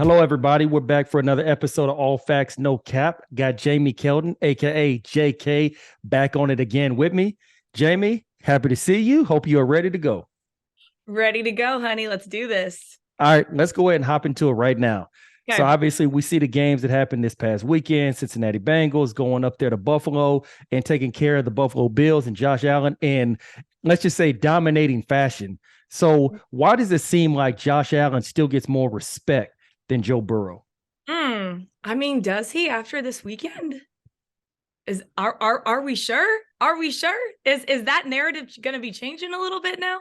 Hello, everybody. We're back for another episode of All Facts, No Cap. Got Jamie Kelton, aka JK, back on it again with me. Jamie, happy to see you. Hope you are ready to go. Ready to go, honey. Let's do this. All right, let's go ahead and hop into it right now. So Okay. obviously, we see the games that happened this past weekend. Cincinnati Bengals going up there to Buffalo and taking care of the Buffalo Bills and Josh Allen in, let's just say, dominating fashion. So why does it seem like Josh Allen still gets more respect than Joe Burrow? I mean, does he after this weekend? Are we sure? Are we sure? Is that narrative going to be changing a little bit now?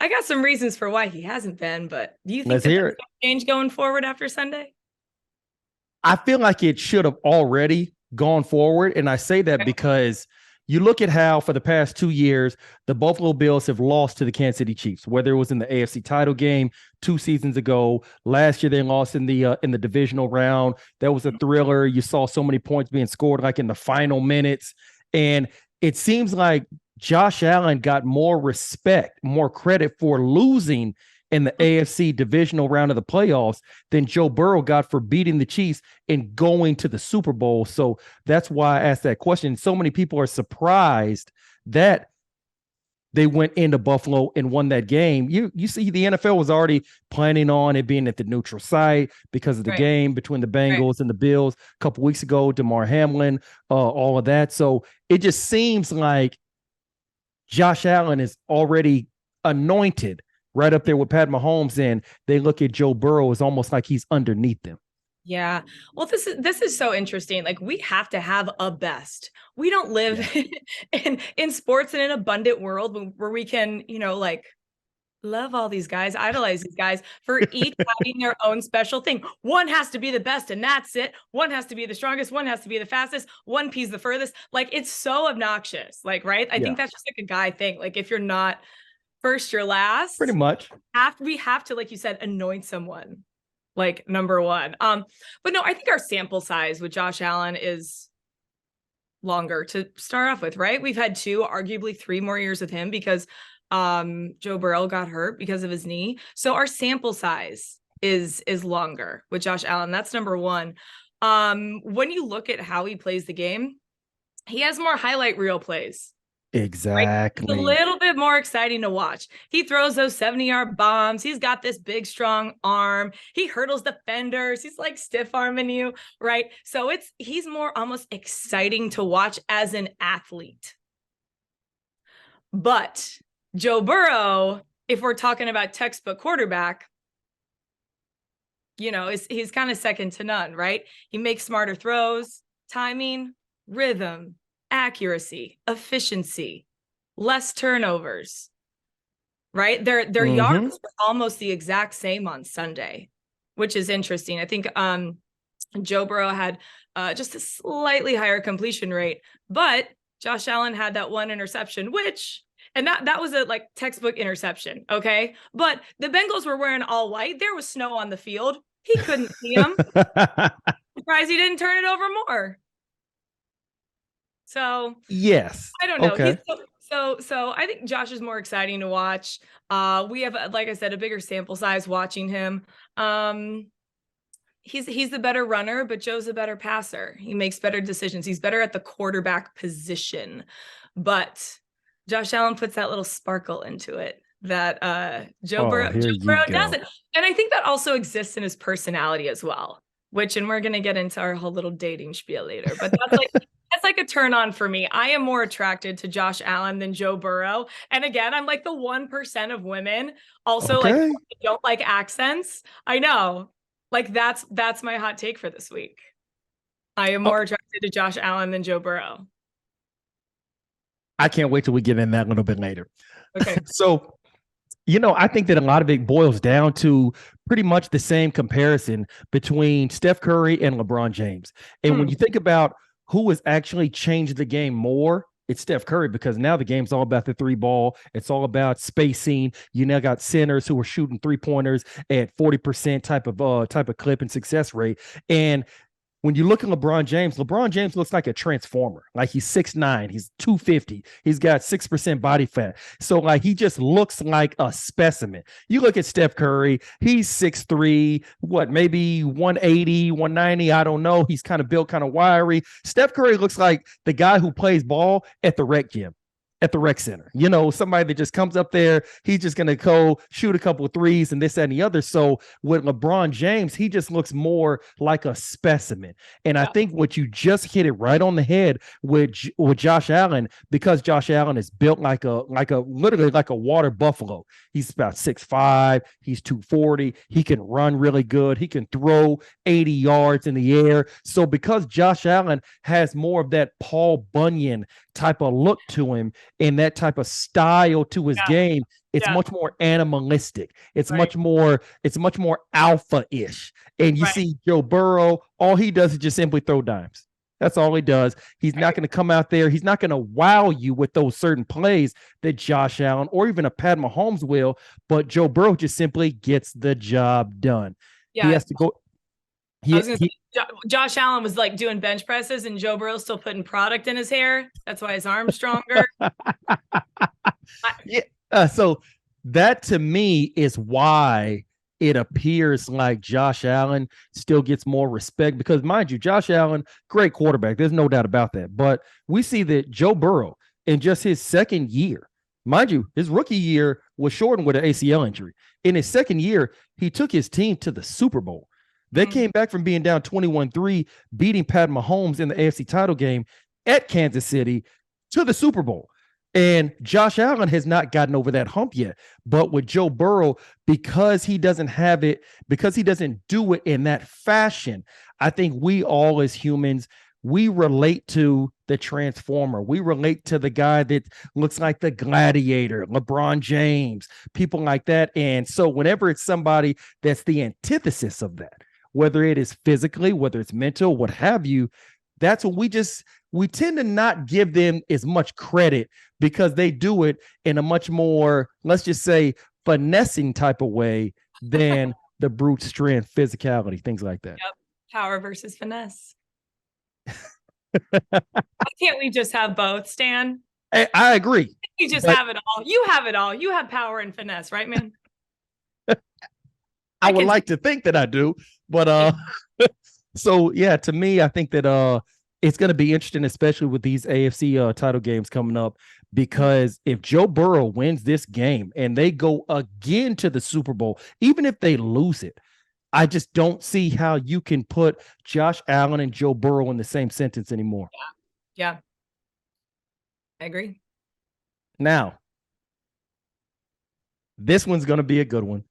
I got some reasons for why he hasn't been, but do you think Let's that hear that's it. going to change going forward after Sunday? I feel like it should have already gone forward. And I say that because you look at how for the past 2 years, the Buffalo Bills have lost to the Kansas City Chiefs, whether it was in the AFC title game 2 seasons ago. Last year, they lost in the divisional round. That was a thriller. You saw so many points being scored like in the final minutes. And it seems like Josh Allen got more respect, more credit for losing in the AFC divisional round of the playoffs than Joe Burrow got for beating the Chiefs and going to the Super Bowl. So that's why I asked that question. So many people are surprised that they went into Buffalo and won that game. You see, the NFL was already planning on it being at the neutral site because of the game between the Bengals and the Bills a couple weeks ago, DeMar Hamlin, all of that. So it just seems like Josh Allen is already anointed right up there with Pat Mahomes, and they look at Joe Burrow as almost like he's underneath them. Yeah. Well, this is so interesting. Like we have to have a best. We don't live in sports in an abundant world where we can, like love all these guys, idolize these guys for each having their own special thing. One has to be the best, and that's it. One has to be the strongest. One has to be the fastest. One piece the furthest. Like it's so obnoxious. Like, right? I think that's just like a guy thing. Like if you're not first, you're Pretty last. much. We have to, like you said, anoint someone like number one. But no, I think our sample size with Josh Allen is longer to start off with, right? We've had two, arguably three more years with him because Joe Burrow got hurt because of his knee. So our sample size is longer with Josh Allen. That's number one. When you look at how he plays the game, he has more highlight reel plays. Exactly. It's a little bit more exciting to watch. He throws those 70-yard bombs. He's got this big, strong arm. He hurdles defenders. He's like stiff arming you, right? So he's more almost exciting to watch as an athlete. But Joe Burrow, if we're talking about textbook quarterback, he's kind of second to none, right? He makes smarter throws, timing, rhythm, accuracy, efficiency, less turnovers, right? Their yards were almost the exact same on Sunday, which is interesting. I think Joe Burrow had just a slightly higher completion rate, but Josh Allen had that one interception, and that was a like textbook interception, okay? But the Bengals were wearing all white. There was snow on the field. He couldn't see him. Surprised he didn't turn it over more. So yes, I don't know. Okay. So I think Josh is more exciting to watch. We have, like I said, a bigger sample size watching him. He's the better runner, but Joe's a better passer. He makes better decisions. He's better at the quarterback position, but Josh Allen puts that little sparkle into it that Joe Burrow doesn't. And I think that also exists in his personality as well, and we're going to get into our whole little dating spiel later, but that's like a turn on for me. I am more attracted to Josh Allen than Joe Burrow. And again, I'm like the 1% of women also like don't like accents. I know. Like that's my hot take for this week. I am more attracted to Josh Allen than Joe Burrow. I can't wait till we get in that a little bit later. Okay. So, I think that a lot of it boils down to pretty much the same comparison between Steph Curry and LeBron James. And when you think about who has actually changed the game more, it's Steph Curry, because now the game's all about the three ball. It's all about spacing. You now got centers who are shooting 3-pointers at 40% type of clip and success rate. And when you look at LeBron James looks like a transformer. Like he's 6'9", he's 250, he's got 6% body fat. So like he just looks like a specimen. You look at Steph Curry, he's 6'3", what, maybe 180, 190, I don't know. He's kind of built kind of wiry. Steph Curry looks like the guy who plays ball at the rec gym, at the rec center. You know, somebody that just comes up there, he's just going to go shoot a couple of threes and this, that, and the other. So with LeBron James, he just looks more like a specimen. And I think what you just hit it right on the head with Josh Allen, because Josh Allen is built like a literally like a water buffalo. He's about 6'5", he's 240, he can run really good, he can throw 80 yards in the air. So because Josh Allen has more of that Paul Bunyan type of look to him and that type of style to his game, it's much more animalistic. It's much more alpha-ish. And you see Joe Burrow, all he does is just simply throw dimes. That's all he does. He's not going to come out there. He's not going to wow you with those certain plays that Josh Allen or even a Pat Mahomes will, but Joe Burrow just simply gets the job done. He has to go. Josh Allen was like doing bench presses and Joe Burrow still putting product in his hair. That's why his arm's stronger. So that to me is why it appears like Josh Allen still gets more respect, because mind you, Josh Allen, great quarterback. There's no doubt about that. But we see that Joe Burrow in just his second year, mind you, his rookie year was shortened with an ACL injury. In his second year, he took his team to the Super Bowl. They came back from being down 21-3, beating Pat Mahomes in the AFC title game at Kansas City to the Super Bowl. And Josh Allen has not gotten over that hump yet. But with Joe Burrow, because he doesn't have it, because he doesn't do it in that fashion, I think we all as humans, we relate to the transformer. We relate to the guy that looks like the gladiator, LeBron James, people like that. And so whenever it's somebody that's the antithesis of that, whether it is physically, whether it's mental, what have you, that's what we tend to not give them as much credit, because they do it in a much more, let's just say, finessing type of way than the brute strength, physicality, things like that. Yep. Power versus finesse. Why can't we just have both, Stan? I agree. You just have it all. You have it all. You have power and finesse, right, man? I would like to think that I do, but so yeah, to me, I think that it's going to be interesting, especially with these AFC title games coming up, because if Joe Burrow wins this game and they go again to the Super Bowl, even if they lose it, I just don't see how you can put Josh Allen and Joe Burrow in the same sentence anymore. Yeah. I agree. Now, this one's going to be a good one.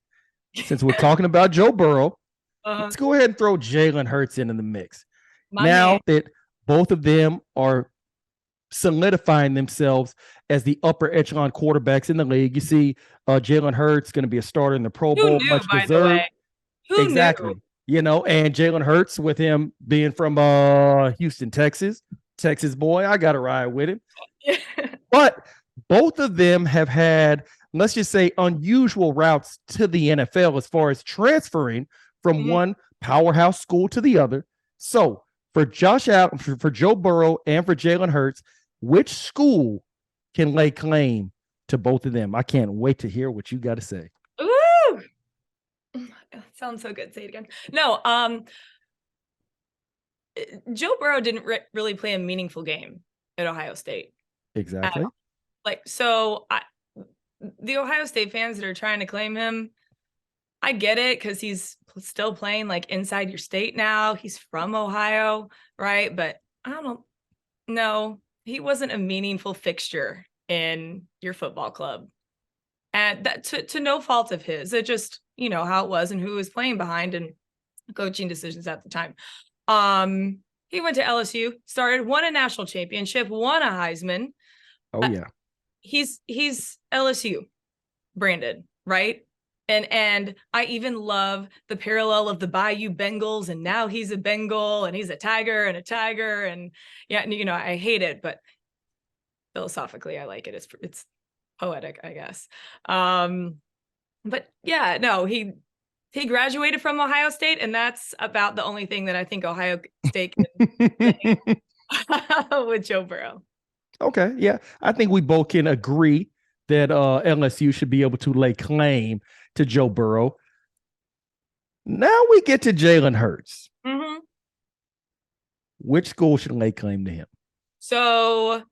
Since we're talking about Joe Burrow, let's go ahead and throw Jalen Hurts into the mix. That both of them are solidifying themselves as the upper echelon quarterbacks in the league. You see Jalen Hurts going to be a starter in the Pro Bowl, much deserved. Exactly. You know, and Jalen Hurts, with him being from Houston, Texas boy, I got to ride with him. But both of them have had, let's just say, unusual routes to the NFL as far as transferring from one powerhouse school to the other. So for Josh Allen, for Joe Burrow, and for Jalen Hurts, which school can lay claim to both of them? I can't wait to hear what you got to say. Ooh, sounds so good. Say it again. No, Joe Burrow didn't really play a meaningful game at Ohio State. Exactly. The Ohio State fans that are trying to claim him, I get it, because he's still playing like inside your state now. He's from Ohio, right? But I don't know. No, he wasn't a meaningful fixture in your football club. And that to no fault of his. It just, you know, how it was and who was playing behind and coaching decisions at the time. He went to LSU, won a national championship, won a Heisman. Oh yeah. He's LSU branded, right? And I even love the parallel of the Bayou Bengals, and now he's a Bengal and he's a Tiger. And yeah, you know, I hate it, but philosophically I like it. It's poetic, I guess. But yeah, no, he He graduated from Ohio State, and that's about the only thing that I think Ohio State can say with Joe Burrow. Okay, yeah. I think we both can agree that LSU should be able to lay claim to Joe Burrow. Now we get to Jalen Hurts. Mm-hmm. Which school should lay claim to him? So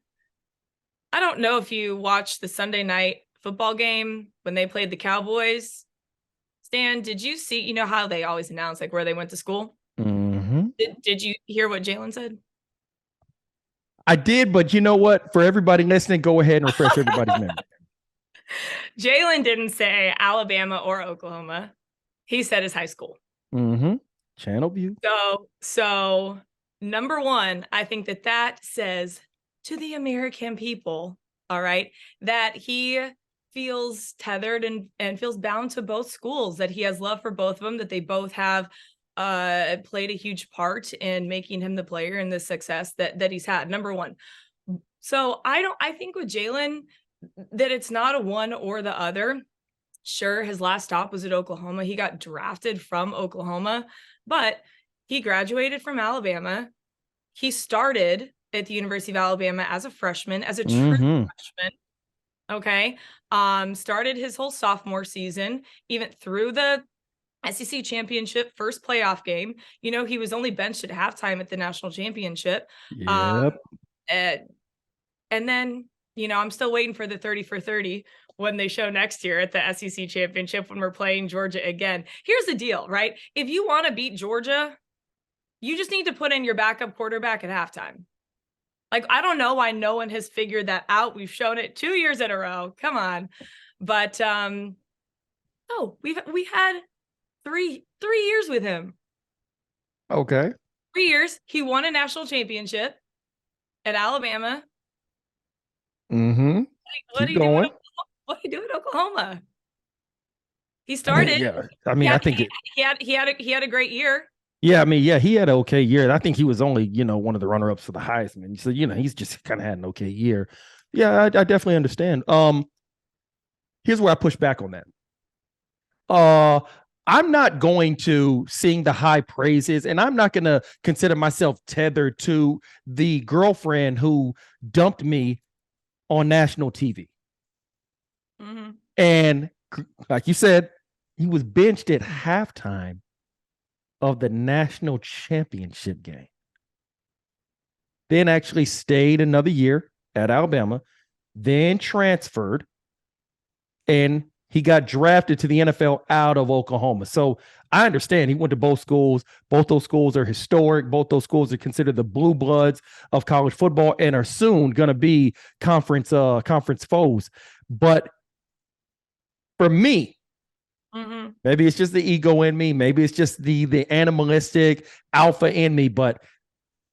I don't know if you watched the Sunday night football game when they played the Cowboys. Stan, did you see, you know how they always announce like where they went to school? Mm-hmm. Did you hear what Jalen said? I did, but you know what? For everybody listening, go ahead and refresh everybody's memory. Jalen didn't say Alabama or Oklahoma. He said his high school. Mm-hmm. Channel View. So number one, I think that says to the American people, all right, that he feels tethered and feels bound to both schools, that he has love for both of them, that they both have played a huge part in making him the player and the success that he's had. Number one. So I think with Jalen that it's not a one or the other. Sure, his last stop was at Oklahoma. He got drafted from Oklahoma, but he graduated from Alabama. He started at the University of Alabama as a freshman, as a true freshman. Okay. Started his whole sophomore season, even through the SEC championship, first playoff game. You know, he was only benched at halftime at the national championship. Yep. And then, you know, I'm still waiting for the 30 for 30 when they show next year at the SEC championship when we're playing Georgia again. Here's the deal, right? If you want to beat Georgia, you just need to put in your backup quarterback at halftime. Like, I don't know why no one has figured that out. We've shown it 2 years in a row. Come on. But we had three years with him. Okay. 3 years. He won a national championship at Alabama. Mm-hmm. What do you do? What do you do in Oklahoma? He started. Yeah. I mean, I think he had a great year. Yeah, I mean, yeah, he had an okay year. And I think he was only, you know, one of the runner-ups for the Heisman. So, you know, he's just kind of had an okay year. Yeah, I definitely understand. Here's where I push back on that. I'm not going to sing the high praises, and I'm not going to consider myself tethered to the girlfriend who dumped me on national TV. Mm-hmm. And like you said, he was benched at halftime of the national championship game. Then actually stayed another year at Alabama, then transferred, and he got drafted to the NFL out of Oklahoma. So I understand he went to both schools. Both those schools are historic. Both those schools are considered the blue bloods of college football and are soon going to be conference foes. But for me, maybe it's just the ego in me. Maybe it's just the animalistic alpha in me. But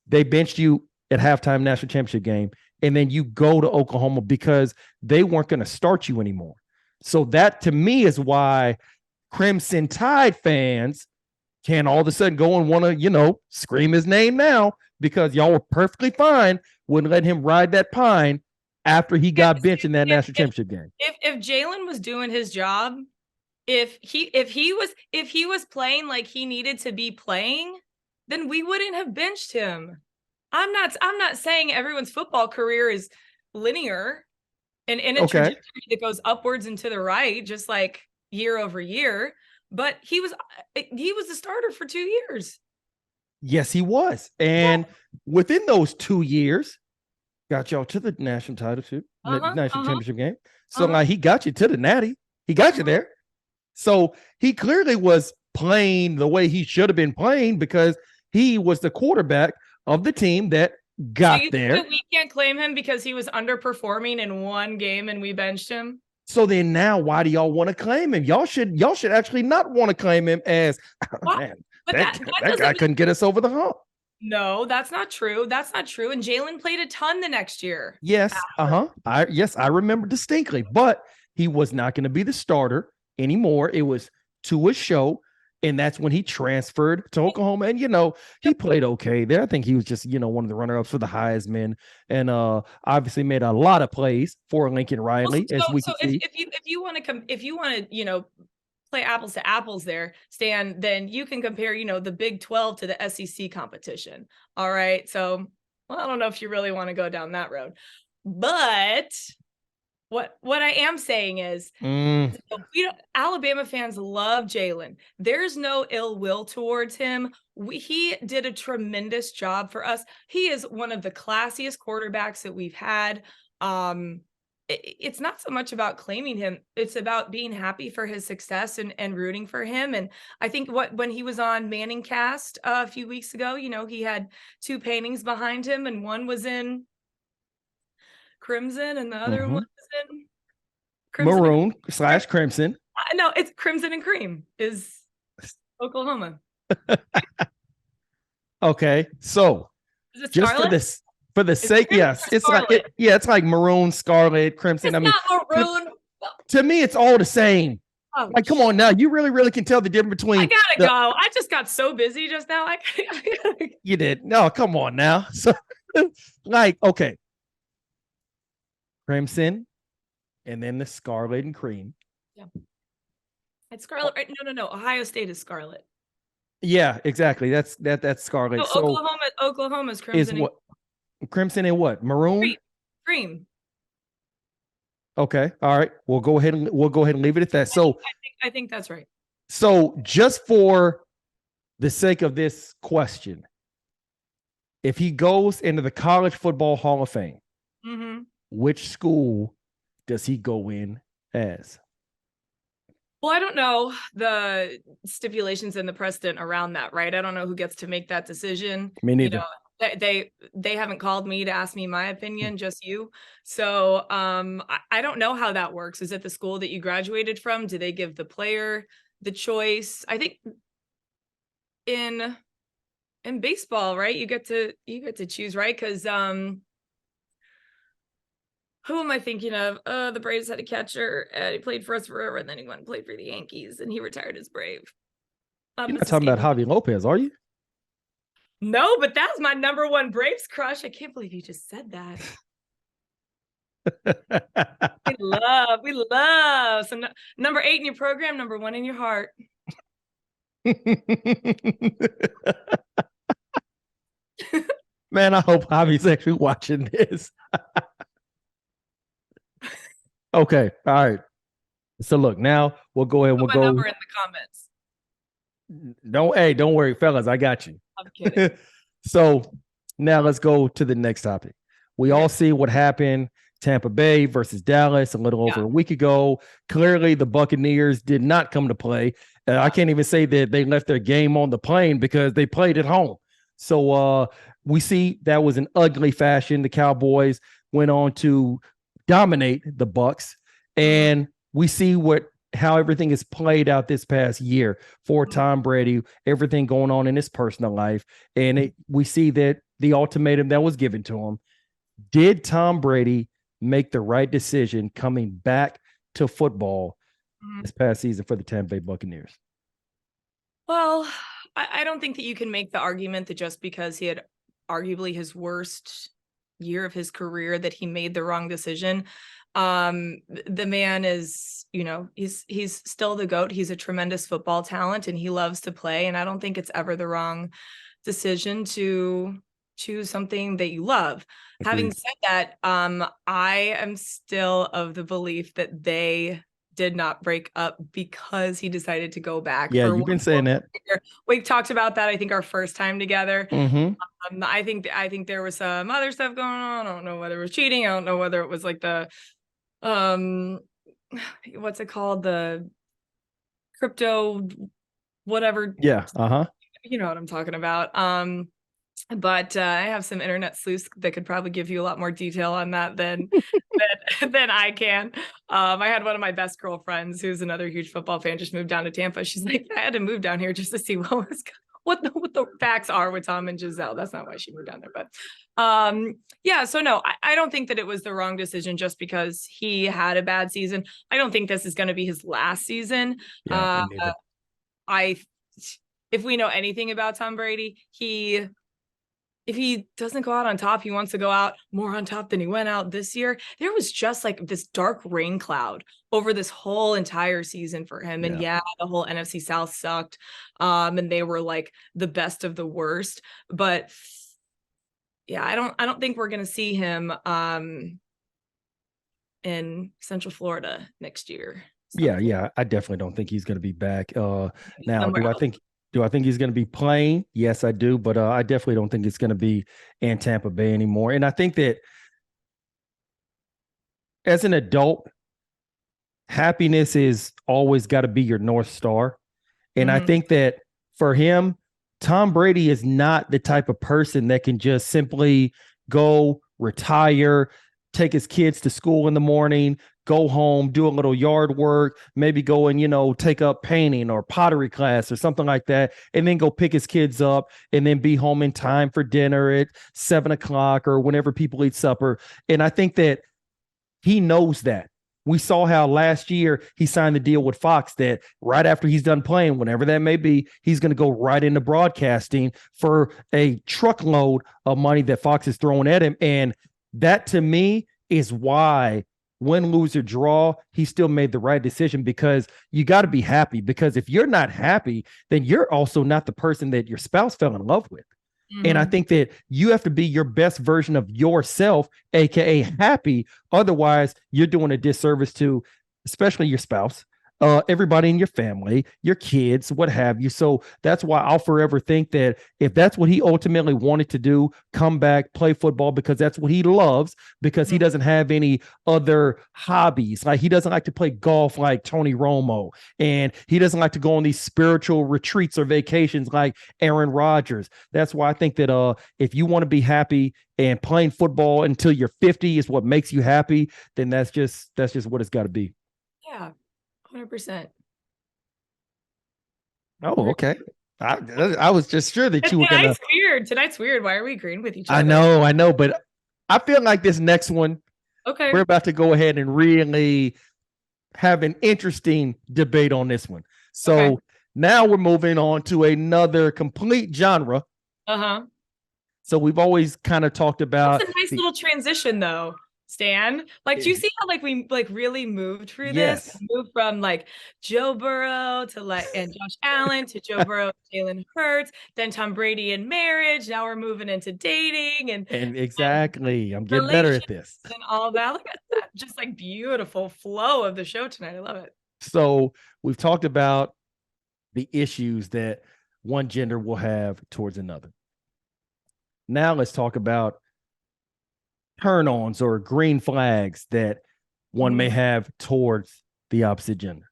they benched you at halftime national championship game, and then you go to Oklahoma because they weren't going to start you anymore. So that to me is why Crimson Tide fans can all of a sudden go and want to, you know, scream his name now because y'all were perfectly fine, wouldn't let him ride that pine after he got benched in that national championship game. If Jalen was doing his job, if he was playing like he needed to be playing, then we wouldn't have benched him. I'm not saying everyone's football career is linear. And in a trajectory that goes upwards and to the right, just like year over year. But he was the starter for 2 years. Yes, he was. And within those 2 years, got y'all to the national championship game. So like he got you to the natty. He got you there. So he clearly was playing the way he should have been playing because he was the quarterback of the team that got there. We can't claim him because he was underperforming in one game and we benched him. So then now why do y'all want to claim him? Y'all should actually not want to claim him as man, that guy couldn't get us over the hump. No, that's not true. That's not true. And Jalen played a ton the next year. Yes. I remember distinctly, but he was not going to be the starter anymore. It was to a show. And that's when he transferred to Oklahoma. And, you know, he played okay there. I think he was just, you know, one of the runner-ups for the Heisman and obviously made a lot of plays for Lincoln Riley, as we can see. If you want to, you know, play apples to apples there, Stan, then you can compare, the Big 12 to the SEC competition. All right. So, well, I don't know if you really want to go down that road. But what I am saying is, Alabama fans love Jalen. There's no ill will towards him. He did a tremendous job for us. He is one of the classiest quarterbacks that we've had. It's not so much about claiming him. It's about being happy for his success and rooting for him. And I think when he was on Manning Cast a few weeks ago, he had 2 paintings behind him, and one was in crimson and the other one was in maroon / crimson. No, it's crimson and cream is Oklahoma. Okay, so just for the sake, yes, it's like it's like maroon, scarlet, crimson. It's not maroon. To me, it's all the same. Oh, like, come on now, you really can tell the difference between. I gotta go. I just got so busy just now. You did. No, come on now. So, like, okay, crimson, and then the scarlet and cream. Yeah, it's scarlet. Right? No. Ohio State is scarlet. Yeah, exactly. That's scarlet. No, so Oklahoma's crimson. Is what? Crimson and what? Maroon? Cream. Okay. All right. We'll go ahead and leave it at that. So I think that's right. So just for the sake of this question, if he goes into the College Football Hall of Fame, which school does he go in as? Well, I don't know the stipulations and the precedent around that, right? I don't know who gets to make that decision. Me neither. They haven't called me to ask me my opinion, just you. So I don't know how that works. Is it the school that you graduated from? Do they give the player the choice? I think in baseball, right? You get to choose, right? Because who am I thinking of? The Braves had a catcher, and he played for us forever, and then he went and played for the Yankees, and he retired as Brave. You're not talking about Javi Lopez, are you? No, but that's my number one Braves crush. I can't believe you just said that. we love. So number 8 in your program, number 1 in your heart. Man, I hope Javi's actually watching this. Okay, all right. So look, now we'll go ahead and we'll go. Number in the comments. Don't worry, fellas. I got you. I'm kidding. So now let's go to the next topic. We all see what happened. Tampa Bay versus Dallas a little over a week ago. Clearly, the Buccaneers did not come to play. I can't even say that they left their game on the plane because they played at home. So we see that was an ugly fashion. The Cowboys went on to dominate the Bucs, and we see how everything is played out this past year for Tom Brady, everything going on in his personal life. And we see that the ultimatum that was given to him. Did Tom Brady make the right decision coming back to football this past season for the Tampa Bay Buccaneers? Well, I don't think that you can make the argument that just because he had arguably his worst year of his career that he made the wrong decision. The man is, he's still the GOAT. He's a tremendous football talent and he loves to play. And I don't think it's ever the wrong decision to choose something that you love. Agreed. Having said that, I am still of the belief that they did not break up because he decided to go back. Yeah, you've been saying that. We talked about that, I think, our first time together. I think there was some other stuff going on. I don't know whether it was cheating. I don't know whether it was like the what's it called? The crypto whatever. Yeah. You know what I'm talking about. But I have some internet sleuths that could probably give you a lot more detail on that than I can. I had one of my best girlfriends who's another huge football fan just moved down to Tampa. She's like, I had to move down here just to see what the facts are with Tom and Giselle. That's not why she moved down there, but yeah. So no, I don't think that it was the wrong decision just because he had a bad season. I don't think this is going to be his last season. Yeah, if we know anything about Tom Brady, he if he doesn't go out on top, he wants to go out more on top than he went out this year. There was just like this dark rain cloud over this whole entire season for him. And yeah, the whole NFC South sucked. And they were like the best of the worst. But yeah, I don't think we're gonna see him in Central Florida next year. Yeah. I definitely don't think he's going to be back. Now, Somewhere else. do I think he's going to be playing? Yes, I do, but I definitely don't think it's going to be in Tampa Bay anymore. And I think that as an adult, happiness is always got to be your North Star. And I think that for him, Tom Brady is not the type of person that can just simply go retire, take his kids to school in the morning, go home, do a little yard work, maybe go and, take up painting or pottery class or something like that, and then go pick his kids up and then be home in time for dinner at 7 o'clock or whenever people eat supper. And I think that he knows that. We saw how last year he signed the deal with Fox that right after he's done playing, whenever that may be, he's going to go right into broadcasting for a truckload of money that Fox is throwing at him. And that to me is why win, lose, or draw, he still made the right decision, because you got to be happy. Because if you're not happy, then you're also not the person that your spouse fell in love with. And I think that you have to be your best version of yourself, aka happy. Otherwise, you're doing a disservice to especially your spouse, everybody in your family, your kids, what have you. So that's why I'll forever think that if that's what he ultimately wanted to do, come back, play football, because that's what he loves, because he doesn't have any other hobbies. Like he doesn't like to play golf like Tony Romo, and he doesn't like to go on these spiritual retreats or vacations like Aaron Rodgers. That's why I think that if you want to be happy and playing football until you're 50 is what makes you happy, then that's just what it's got to be. Yeah. 100%. Oh, okay. I was just sure that you were gonna. Tonight's weird. Tonight's weird. Why are we agreeing with each other? I know, but I feel like this next one, okay, we're about to go ahead and really have an interesting debate on this one. So now we're moving on to another complete genre. So we've always kind of talked about. That's a nice little transition, though. Stan, like, do you see how we really moved through this? Moved from Joe Burrow to and Josh Allen to Joe Burrow, Jalen Hurts, then Tom Brady in marriage. Now we're moving into dating and exactly. I'm getting better at this and all that. Look at that, just beautiful flow of the show tonight. I love it. So we've talked about the issues that one gender will have towards another. Now let's talk about turn-ons or green flags that one may have towards the opposite gender.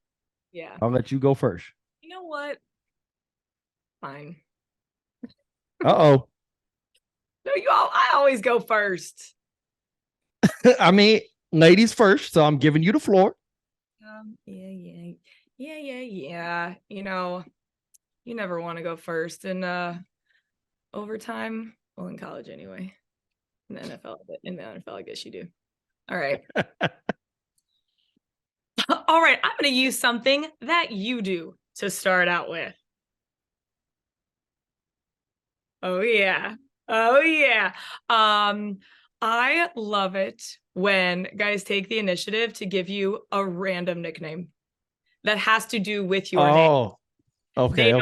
Yeah. I'll let you go first. You know what? Fine. Uh-oh. No, I always go first. I mean, ladies first, so I'm giving you the floor. Yeah. You never want to go first in overtime. Well, in college anyway. In the NFL, I guess you do. All right. All right. I'm going to use something that you do to start out with. Oh, yeah. I love it when guys take the initiative to give you a random nickname that has to do with your name. Okay.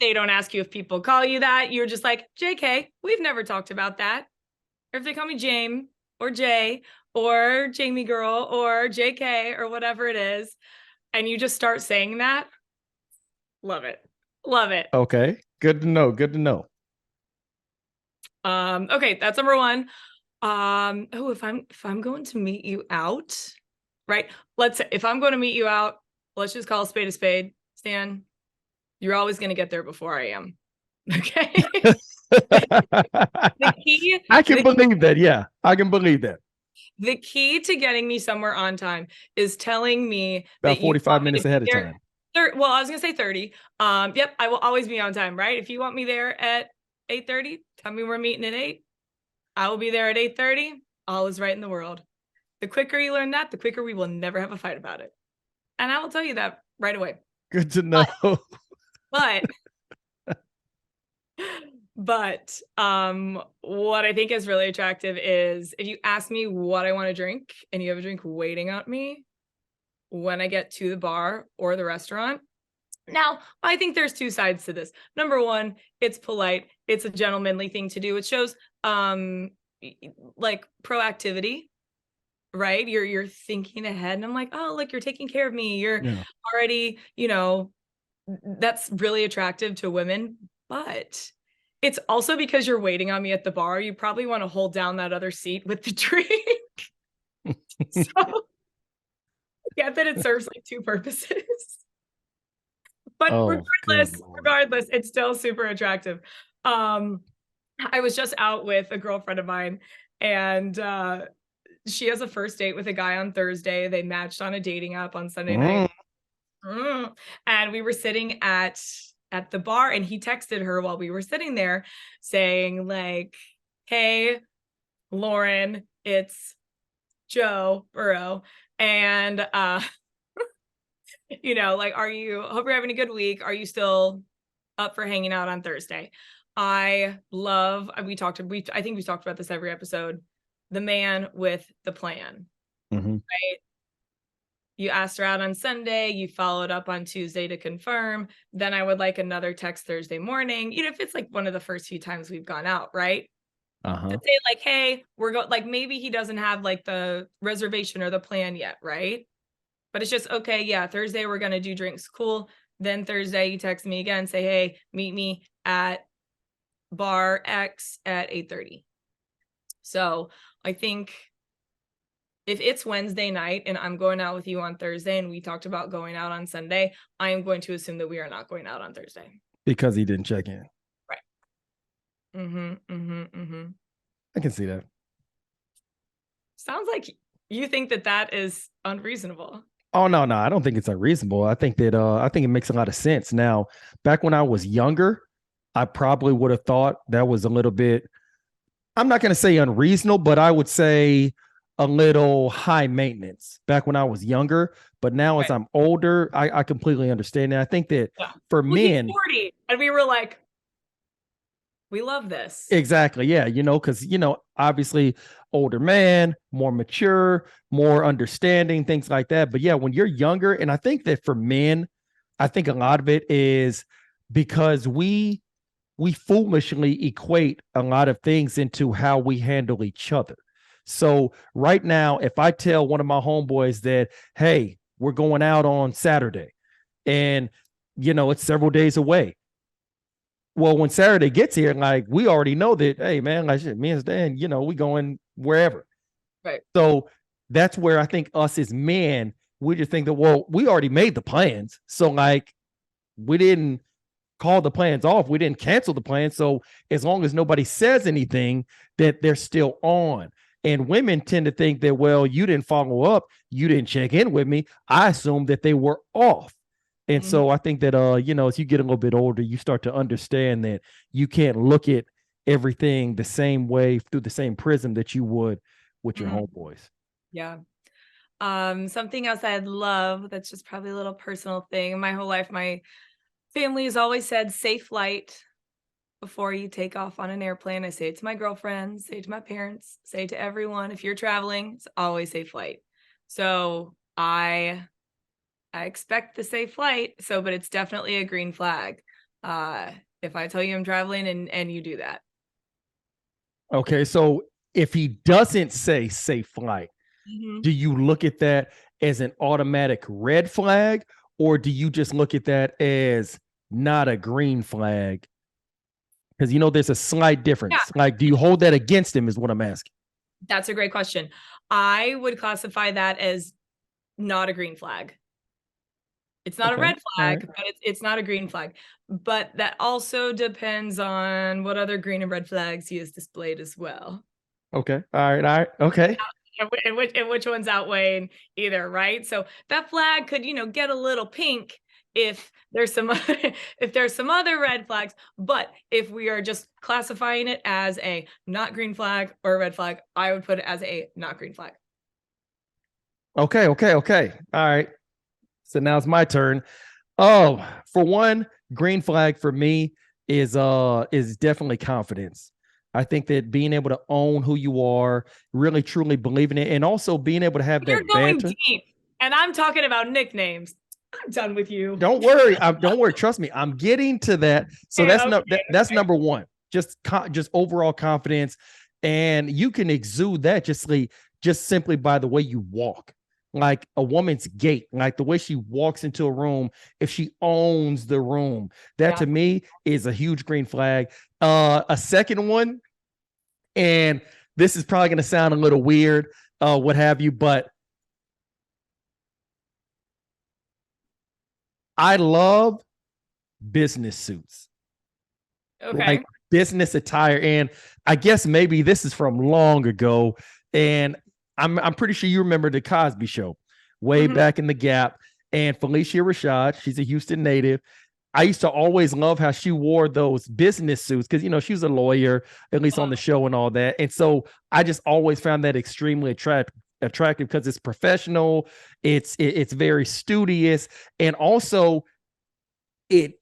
They don't ask you if people call you that. You're just like, JK, we've never talked about that. Or if they call me James or Jay or Jamie girl or JK or whatever it is, and you just start saying that, love it. Okay. Good to know. Okay, that's number one. If I'm going to meet you out, right? Let's say if I'm going to meet you out, let's just call a spade. Stan, you're always going to get there before I am. Okay. I can believe that. Yeah, I can believe that. The key to getting me somewhere on time is telling me about 45 minutes ahead of time. Well, I was going to say 30. Yep, I will always be on time, right? If you want me there at 8:30, tell me we're meeting at 8. I will be there at 8:30. All is right in the world. The quicker you learn that, the quicker we will never have a fight about it. And I will tell you that right away. Good to know. But what I think is really attractive is if you ask me what I want to drink and you have a drink waiting on me when I get to the bar or the restaurant. Now, I think there's two sides to this. Number one, it's polite. It's a gentlemanly thing to do. It shows like proactivity, right? You're thinking ahead, and I'm like, oh, look, you're taking care of me. You're already, that's really attractive to women. But it's also because you're waiting on me at the bar. You probably want to hold down that other seat with the drink. So yeah, that it serves like two purposes. But regardless, it's still super attractive. I was just out with a girlfriend of mine, and she has a first date with a guy on Thursday. They matched on a dating app on Sunday night. And we were sitting at the bar, and he texted her while we were sitting there saying like, hey, Lauren, it's Joe Burrow. And like, hope you're having a good week. Are you still up for hanging out on Thursday? I think we've talked about this every episode. The man with the plan, right? You asked her out on Sunday, you followed up on Tuesday to confirm. Then I would like another text Thursday morning. If it's like one of the first few times we've gone out, right? To say like, hey, we're going, like maybe he doesn't have like the reservation or the plan yet, right? But it's just, okay, yeah, Thursday we're going to do drinks. Cool. Then Thursday you text me again, say, hey, meet me at bar X at 8:30. So I think if it's Wednesday night and I'm going out with you on Thursday and we talked about going out on Sunday, I am going to assume that we are not going out on Thursday. Because he didn't check in. Right. I can see that. Sounds like you think that is unreasonable. Oh, no, I don't think it's unreasonable. I think that it makes a lot of sense. Now, back when I was younger, I probably would have thought that was a little bit, I'm not going to say unreasonable, but I would say a little high maintenance back when I was younger. But now as I'm older, I completely understand that. I think that for men, he's 40, and we were like, we love this. Exactly. Yeah. Because, obviously older man, more mature, more understanding, things like that. But yeah, when you're younger, and I think that for men, I think a lot of it is because we foolishly equate a lot of things into how we handle each other. So right now, if I tell one of my homeboys that, hey, we're going out on Saturday and, it's several days away. Well, when Saturday gets here, like we already know that, hey, man, like me and Stan, we going wherever. Right. So that's where I think us as men, we just think that, well, we already made the plans. So like we didn't call the plans off. We didn't cancel the plans. So as long as nobody says anything, that they're still on. And women tend to think that, well, you didn't follow up, you didn't check in with me. I assume that they were off. And so I think that, as you get a little bit older, you start to understand that you can't look at everything the same way through the same prism that you would with your homeboys. Yeah. Something else I'd love, that's just probably a little personal thing. My whole life, my family has always said safe flight before you take off on an airplane. I say it to my girlfriends, say it to my parents, say it to everyone. If you're traveling, it's always safe flight. So I expect the safe flight. So, but it's definitely a green flag. If I tell you I'm traveling and you do that. Okay. So if he doesn't say safe flight, do you look at that as an automatic red flag, or do you just look at that as not a green flag? Because, there's a slight difference. Yeah. Like, do you hold that against him is what I'm asking. That's a great question. I would classify that as not a green flag. It's not a red flag, but it's not a green flag. But that also depends on what other green and red flags he has displayed as well. Okay. All right. Okay. And which one's outweighing either, right? So that flag could, get a little pink if there's some other red flags. But if we are just classifying it as a not green flag or a red flag, I would put it as a not green flag. Okay. All right. So now it's my turn. Oh, for one, green flag for me is definitely confidence. I think that being able to own who you are, really truly believing it, and also being able to have You're that going banter. deep, and I'm talking about nicknames. I'm done with you. Don't worry. Don't worry. Trust me. I'm getting to that. So Okay, that's number one. Just overall confidence, and you can exude that just simply by the way you walk. Like a woman's gait, like the way she walks into a room, if she owns the room, that to me is a huge green flag. A second one, and this is probably going to sound a little weird, what have you, but I love business suits. Okay. Like business attire. And I guess maybe this is from long ago. And I'm pretty sure you remember the Cosby Show way back in the Gap. And Felicia Rashad, she's a Houston native. I used to always love how she wore those business suits because, you know, she was a lawyer, at least on the show and all that. And so I just always found that extremely attractive because it's professional, it's very studious, and also it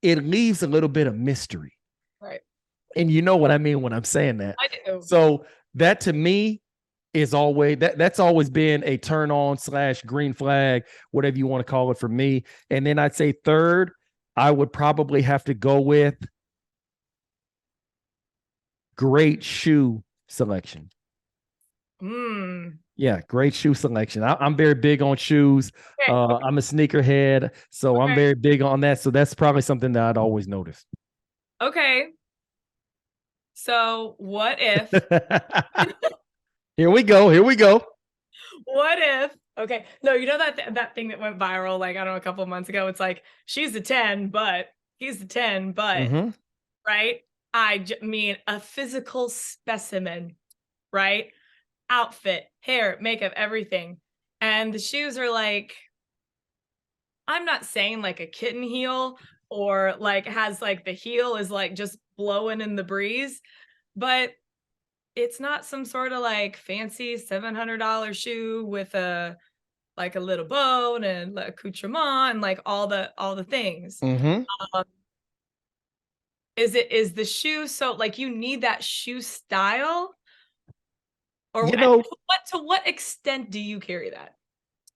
leaves a little bit of mystery. Right. And you know what I mean when I'm saying that. I do. So that to me is always that's always been a turn on / green flag, whatever you want to call it for me. And then I'd say third, I would probably have to go with great shoe selection. Yeah, great shoe selection. I'm very big on shoes. Okay. I'm a sneakerhead, so I'm very big on that. So that's probably something that I'd always notice. Okay. So what if? Here we go. What if? Okay. No, you know that thing that went viral, like, I don't know, a couple of months ago. It's like, she's a 10, but he's a 10, but right? I mean, a physical specimen, right? Outfit, hair, makeup, everything. And the shoes are like, I'm not saying like a kitten heel or like has like the heel is like just blowing in the breeze, but it's not some sort of like fancy $700 shoe with a like a little bow and accoutrement and like all the things. Is the shoe so like you need that shoe style? Or you know, to what extent do you carry that?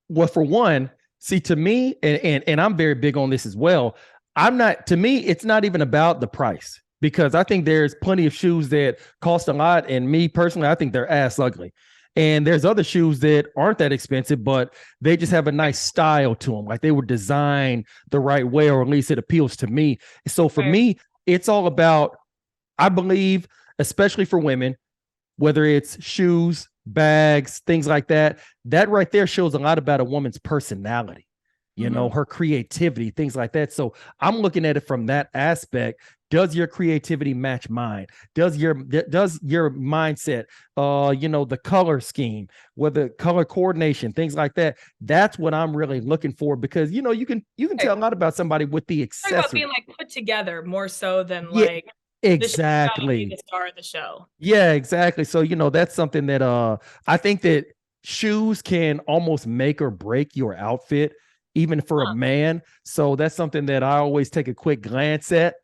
Well, for one, see, to me, and I'm very big on this as well. To me, it's not even about the price because I think there's plenty of shoes that cost a lot. And me personally, I think they're ass ugly. And there's other shoes that aren't that expensive, but they just have a nice style to them. Like they were designed the right way, or at least it appeals to me. So for me, it's all about, I believe, especially for women, whether it's shoes, bags, things like that, that right there shows a lot about a woman's personality, you know, her creativity, things like that. So I'm looking at it from that aspect. Does your creativity match mine? Does your mindset, you know, the color scheme, whether color coordination, things like that. That's what I'm really looking for because, you know, you can tell a lot about somebody with the accessories. About being like put together more so than like exactly the star of the show. Yeah, exactly. So, you know, that's something that I think that shoes can almost make or break your outfit, even for a man. So that's something that I always take a quick glance at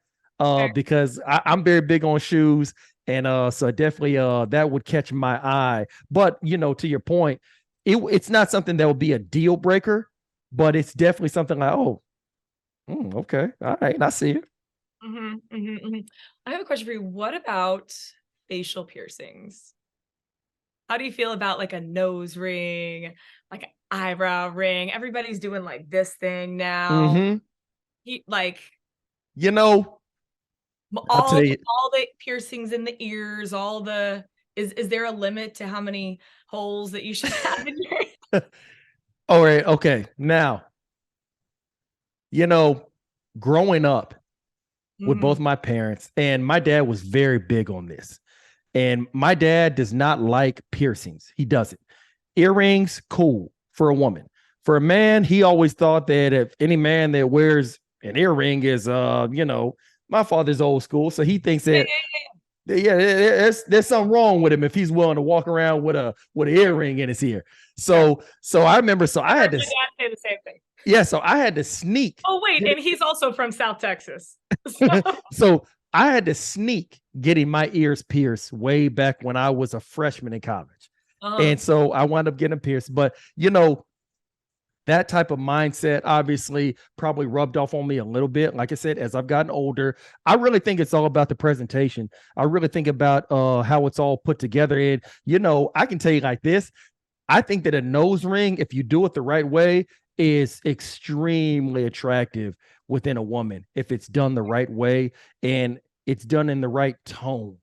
because I'm very big on shoes. And so definitely that would catch my eye. But, you know, to your point, it's not something that would be a deal breaker, but it's definitely something like, okay. All right. I see it. I have a question for you. What about facial piercings? How do you feel about like a nose ring, like an eyebrow ring? Everybody's doing like this thing now. Like, you know, all the piercings in the ears, all the is there a limit to how many holes that you should have in your all right, okay. Now, you know, growing up with both my parents, and my dad was very big on this. And my dad does not like piercings. He doesn't. Earrings, cool for a woman. For a man, he always thought that if any man that wears an earring is, you know, my father's old school. So he thinks that, there's something wrong with him if he's willing to walk around with an earring in his ear. So I remember, so I had to say the same thing. Yeah, so I had to sneak. Oh, wait, and he's also from South Texas. So. So I had to sneak getting my ears pierced way back when I was a freshman in college. And so I wound up getting pierced. But, that type of mindset obviously probably rubbed off on me a little bit. Like I said, as I've gotten older, I really think it's all about the presentation. I really think about how it's all put together. And, I can tell you like this. I think that a nose ring, if you do it the right way, is extremely attractive within a woman if it's done the right way and it's done in the right tone.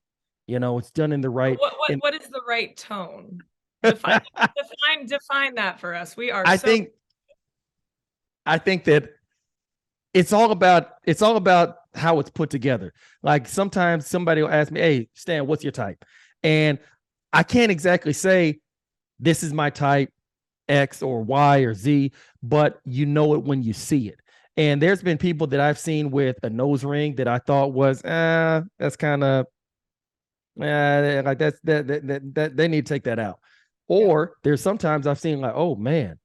It's done in the right. What is the right tone? Define that for us. We are I think that it's all about how it's put together. Like sometimes somebody will ask me, "Hey, Stan, what's your type?" And I can't exactly say this is my type, X or Y or Z, but you know it when you see it. And there's been people that I've seen with a nose ring that I thought was, that's kind of, like that they need to take that out. Or there's sometimes I've seen like, oh man,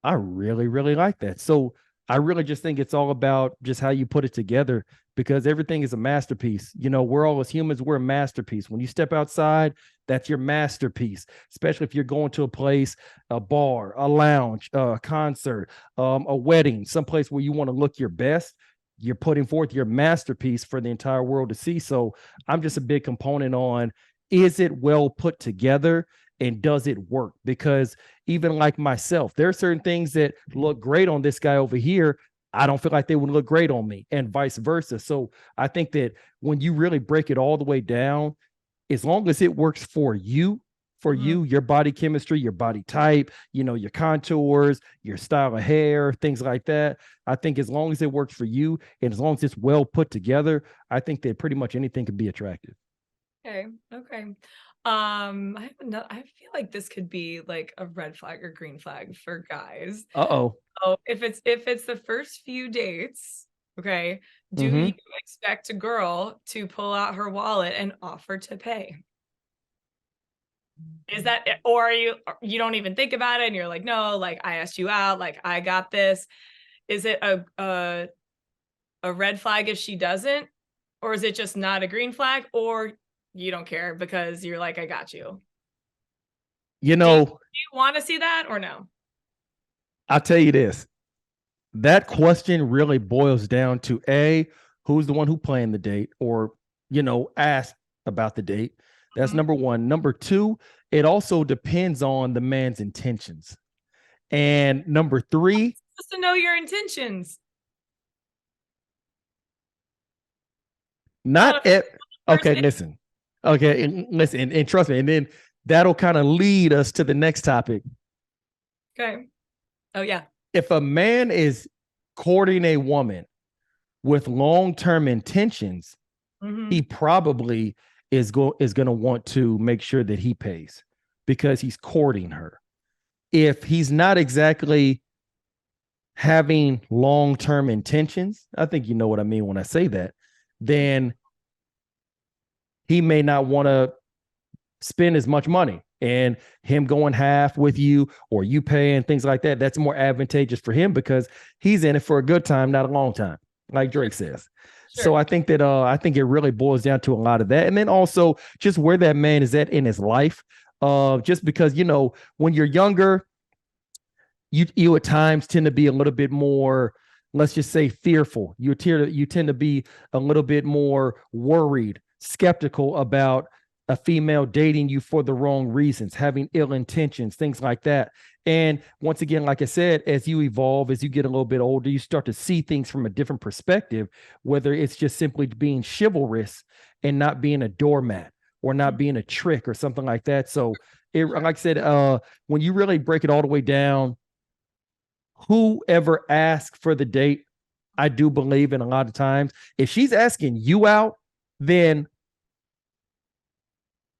I really, really like that. So I really just think it's all about just how you put it together because everything is a masterpiece. We're all as humans, we're a masterpiece. When you step outside, that's your masterpiece, especially if you're going to a place, a bar, a lounge, a concert, a wedding, someplace where you want to look your best. You're putting forth your masterpiece for the entire world to see. So I'm just a big component on, is it well put together? And does it work? Because even like myself, there are certain things that look great on this guy over here. I don't feel like they would look great on me and vice versa. So I think that when you really break it all the way down, as long as it works for you, your body chemistry, your body type, your contours, your style of hair, things like that. I think as long as it works for you and as long as it's well put together, I think that pretty much anything can be attractive. Okay. I feel like this could be like a red flag or green flag for guys. Uh-oh. So if it's the first few dates, okay, do you expect a girl to pull out her wallet and offer to pay? Is that, or you don't even think about it and you're like, no, like I asked you out, like I got this. Is it a red flag if she doesn't, or is it just not a green flag, or you don't care because you're like, I got you? Do you want to see that or no? I'll tell you this. That question really boils down to who's the one who planned the date or, asked about the date. That's number one. Number two, it also depends on the man's intentions. And number three, supposed to know your intentions. Okay, listen. Okay, and listen, and trust me, and then that'll kind of lead us to the next topic. Okay. Oh yeah. If a man is courting a woman with long-term intentions, he probably is going to want to make sure that he pays because he's courting her. If he's not exactly having long-term intentions, I think you know what I mean when I say that, then he may not want to spend as much money, and him going half with you or you paying, things like that, that's more advantageous for him because he's in it for a good time, not a long time, like Drake says. Sure. So I think that it really boils down to a lot of that. And then also just where that man is at in his life. Just because, when you're younger, you at times tend to be a little bit more, let's just say, fearful. You tend to be a little bit more worried, skeptical about a female dating you for the wrong reasons, having ill intentions, things like that. And once again, like I said, as you evolve, as you get a little bit older, you start to see things from a different perspective, whether it's just simply being chivalrous and not being a doormat or not being a trick or something like that. So like I said, when you really break it all the way down, whoever asks for the date, I do believe in a lot of times, if she's asking you out, then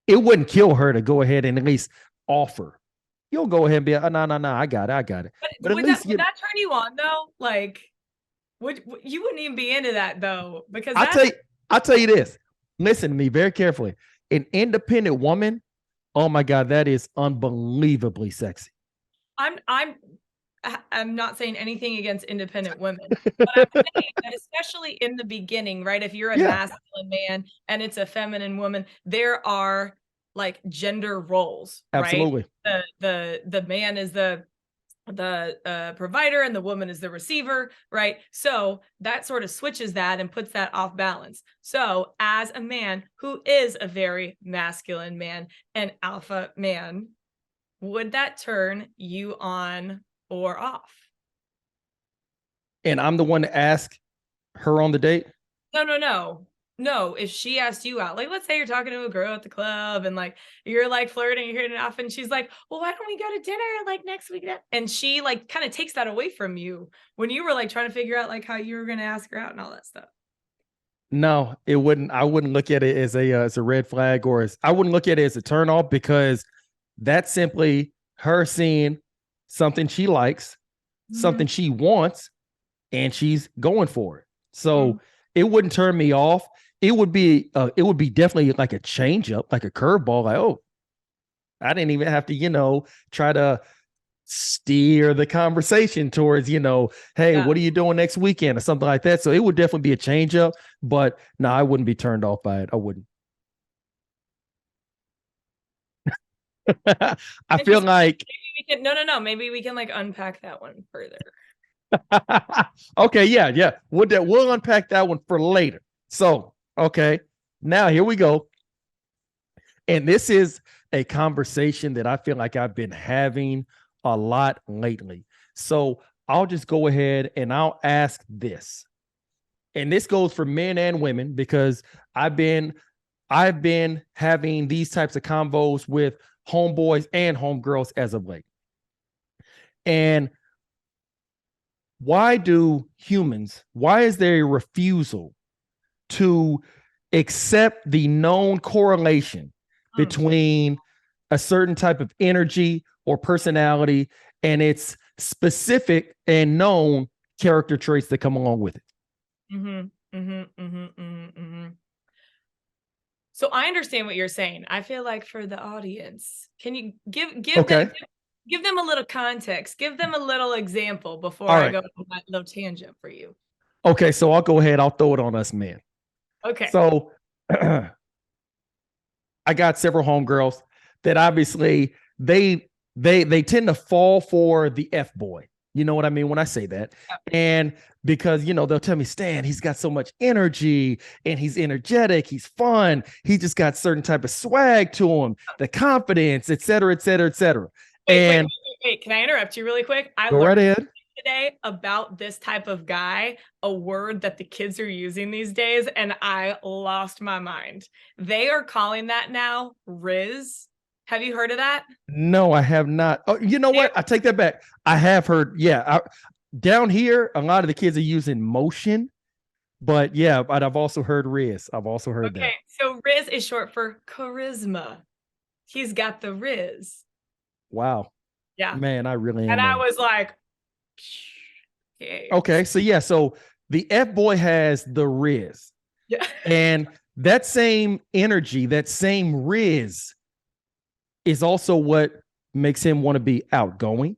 it wouldn't kill her to go ahead and at least offer. You'll go ahead and be, no, I got it. But at least would that turn you on though? Like, you wouldn't even be into that though? Because I'll tell you this. Listen to me very carefully. An independent woman, oh my God, that is unbelievably sexy. I'm I'm not saying anything against independent women, but I'm saying that especially in the beginning, right? If you're a Yeah, masculine man and it's a feminine woman, there are like gender roles, right? absolutely. The man is the provider and the woman is the receiver, right? So that sort of switches that and puts that off balance. So as a man who is a very masculine man, an alpha man, would that turn you on or off? And I'm the one to ask her on the date. No, no, no. No, if she asked you out, like let's say you're talking to a girl at the club and like you're like flirting, you're hitting it off, and she's like, well, why don't we go to dinner like next week? And she like kind of takes that away from you when you were like trying to figure out like how you were gonna ask her out and all that stuff. No, it wouldn't. I wouldn't look at it as a red flag, or I wouldn't look at it as a turn off, because that's simply her seeing something she likes, something she wants, and she's going for it. So it wouldn't turn me off. It would be definitely like a change up, like a curveball. Like, oh, I didn't even have to, try to steer the conversation towards, hey, Yeah. what are you doing next weekend or something like that. So it would definitely be a change up, but no, I wouldn't be turned off by it. I wouldn't. I feel Interesting. like, Maybe we can, no. Maybe we can like unpack that one further. okay, yeah. We'll unpack that one for later. So, okay, now here we go. And this is a conversation that I feel like I've been having a lot lately. So I'll just go ahead and I'll ask this. And this goes for men and women, because I've been having these types of convos with homeboys and homegirls as of late. And why is there a refusal to accept the known correlation between a certain type of energy or personality and its specific and known character traits that come along with it? So I understand what you're saying. I feel like for the audience, can you Okay. give them a little context, give them a little example before All I right. go on that little tangent for you. Okay, so I'll go ahead. I'll throw it on us, man. Okay. So I got several homegirls that obviously they tend to fall for the F boy. You know what I mean when I say that? And because, they'll tell me, Stan, he's got so much energy and he's energetic, he's fun, he just got certain type of swag to him, the confidence, et cetera, et cetera, et cetera. Wait. Can I interrupt you really quick? I go right learned ahead. today about this type of guy, a word that the kids are using these days, and I lost my mind. They are calling that now Riz. Have you heard of that? No, I have not. Oh, you know what? I take that back. I have heard. Yeah, down here, a lot of the kids are using motion, but yeah, but I've also heard Riz. I've also heard that. So Riz is short for charisma. He's got the Riz. Wow. Yeah. Man, I really am. And I was like, okay, so yeah, so the F boy has the Riz. Yeah. And that same energy, that same Riz is also what makes him want to be outgoing,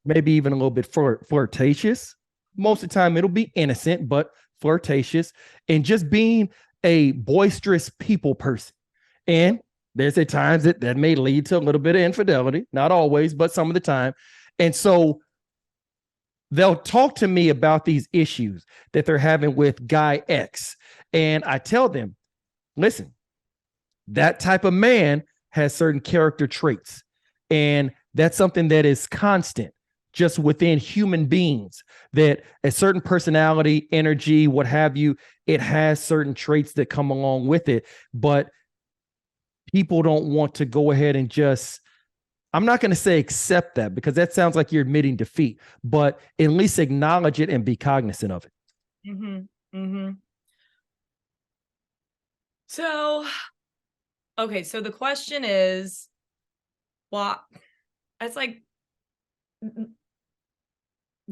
maybe even a little bit flirtatious. Most of the time, it'll be innocent, but flirtatious, and just being a boisterous people person. And there's at times that may lead to a little bit of infidelity, not always, but some of the time. And so they'll talk to me about these issues that they're having with guy X. And I tell them, listen, that type of man has certain character traits. And that's something that is constant just within human beings, that a certain personality, energy, what have you, it has certain traits that come along with it. But people don't want to go ahead and just, I'm not going to say accept that, because that sounds like you're admitting defeat, but at least acknowledge it and be cognizant of it. So, okay, so the question is, well, it's like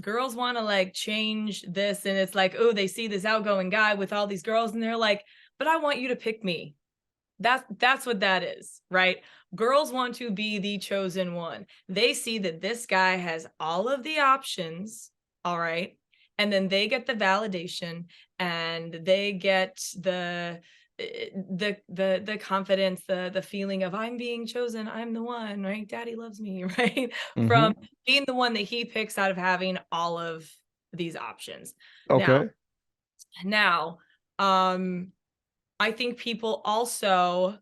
girls want to like change this, and it's like, oh, they see this outgoing guy with all these girls and they're like, but I want you to pick me. That's what that is, right? Girls want to be the chosen one. They see that this guy has all of the options, all right? And then they get the validation and they get the confidence, the feeling of I'm being chosen, I'm the one, right? Daddy loves me, right? From being the one that he picks out of having all of these options. Okay. Now, I think people also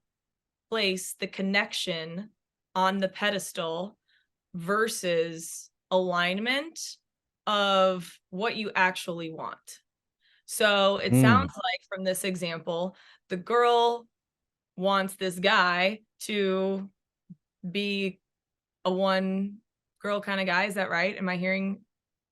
place the connection on the pedestal versus alignment of what you actually want. So it sounds like from this example, the girl wants this guy to be a one girl kind of guy. Is that right? Am I hearing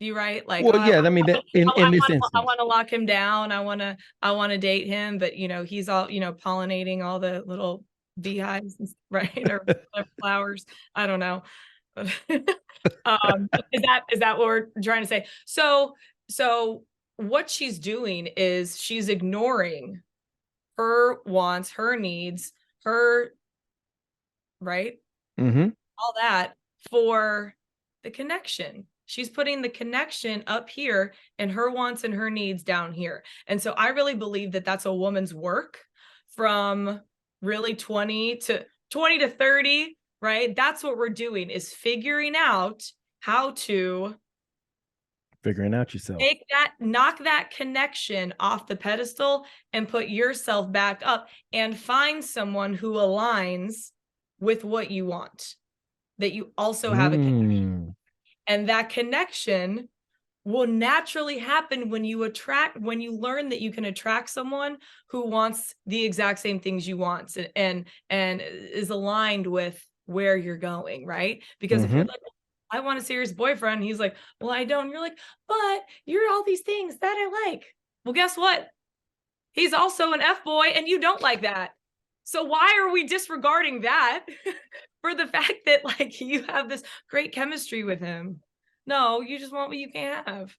you right? Like, Well, yeah, I mean that in this I instance. want to lock him down. I want to date him, but he's all, pollinating all the little beehives, right? Or flowers. I don't know. Is that what we're trying to say? So what she's doing is she's ignoring her wants, her needs, her right? All that for the connection. She's putting the connection up here and her wants and her needs down here. And so I really believe that that's a woman's work from really 20 to 30, right? That's what we're doing, is figuring out how to Figuring out yourself. knock that connection off the pedestal and put yourself back up and find someone who aligns with what you want, that you also have a connection. And that connection will naturally happen when you learn that you can attract someone who wants the exact same things you want and is aligned with where you're going, right? Because if you're like, I want a serious boyfriend, he's like, well, I don't. And you're like, but you're all these things that I like. Well, guess what? He's also an F-boy and you don't like that. So why are we disregarding that for the fact that like you have this great chemistry with him? No, you just want what you can't have.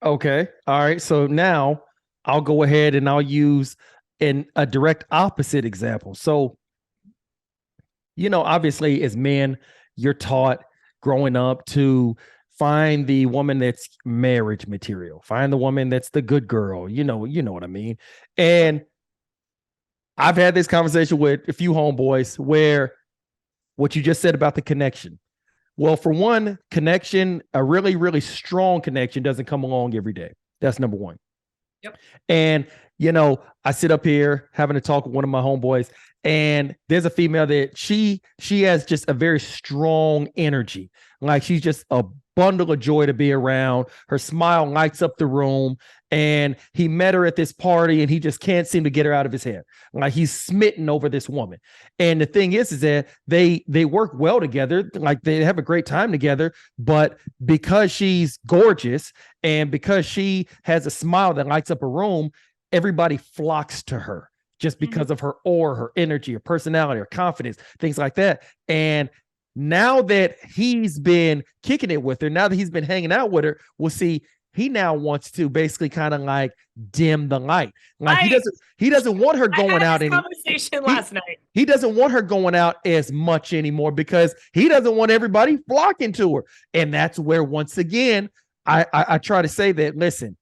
Okay. All right. So now I'll go ahead and I'll use a direct opposite example. So, obviously as men, you're taught growing up to find the woman that's marriage material, find the woman that's the good girl, you know what I mean? And I've had this conversation with a few homeboys where what you just said about the connection. Well, for one, connection, a really, really strong connection doesn't come along every day. That's number one. Yep. And, I sit up here having a talk with one of my homeboys, and there's a female that she has just a very strong energy. Like she's just a bundle of joy to be around. Her smile lights up the room. And he met her at this party and he just can't seem to get her out of his head. Like he's smitten over this woman. And the thing is that they work well together. Like they have a great time together, but because she's gorgeous and because she has a smile that lights up a room, everybody flocks to her just because of her aura, her energy, her personality, her confidence, things like that. And now that he's been kicking it with her, now that he's been hanging out with her, we'll see he now wants to basically kind of like dim the light. Like he doesn't want her going out any conversation last night. He doesn't want her going out as much anymore because he doesn't want everybody flocking to her. And that's where, once again, I try to say that, listen,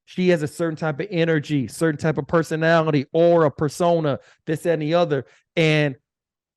she has a certain type of energy, certain type of personality, aura, persona, this, that, and the other. And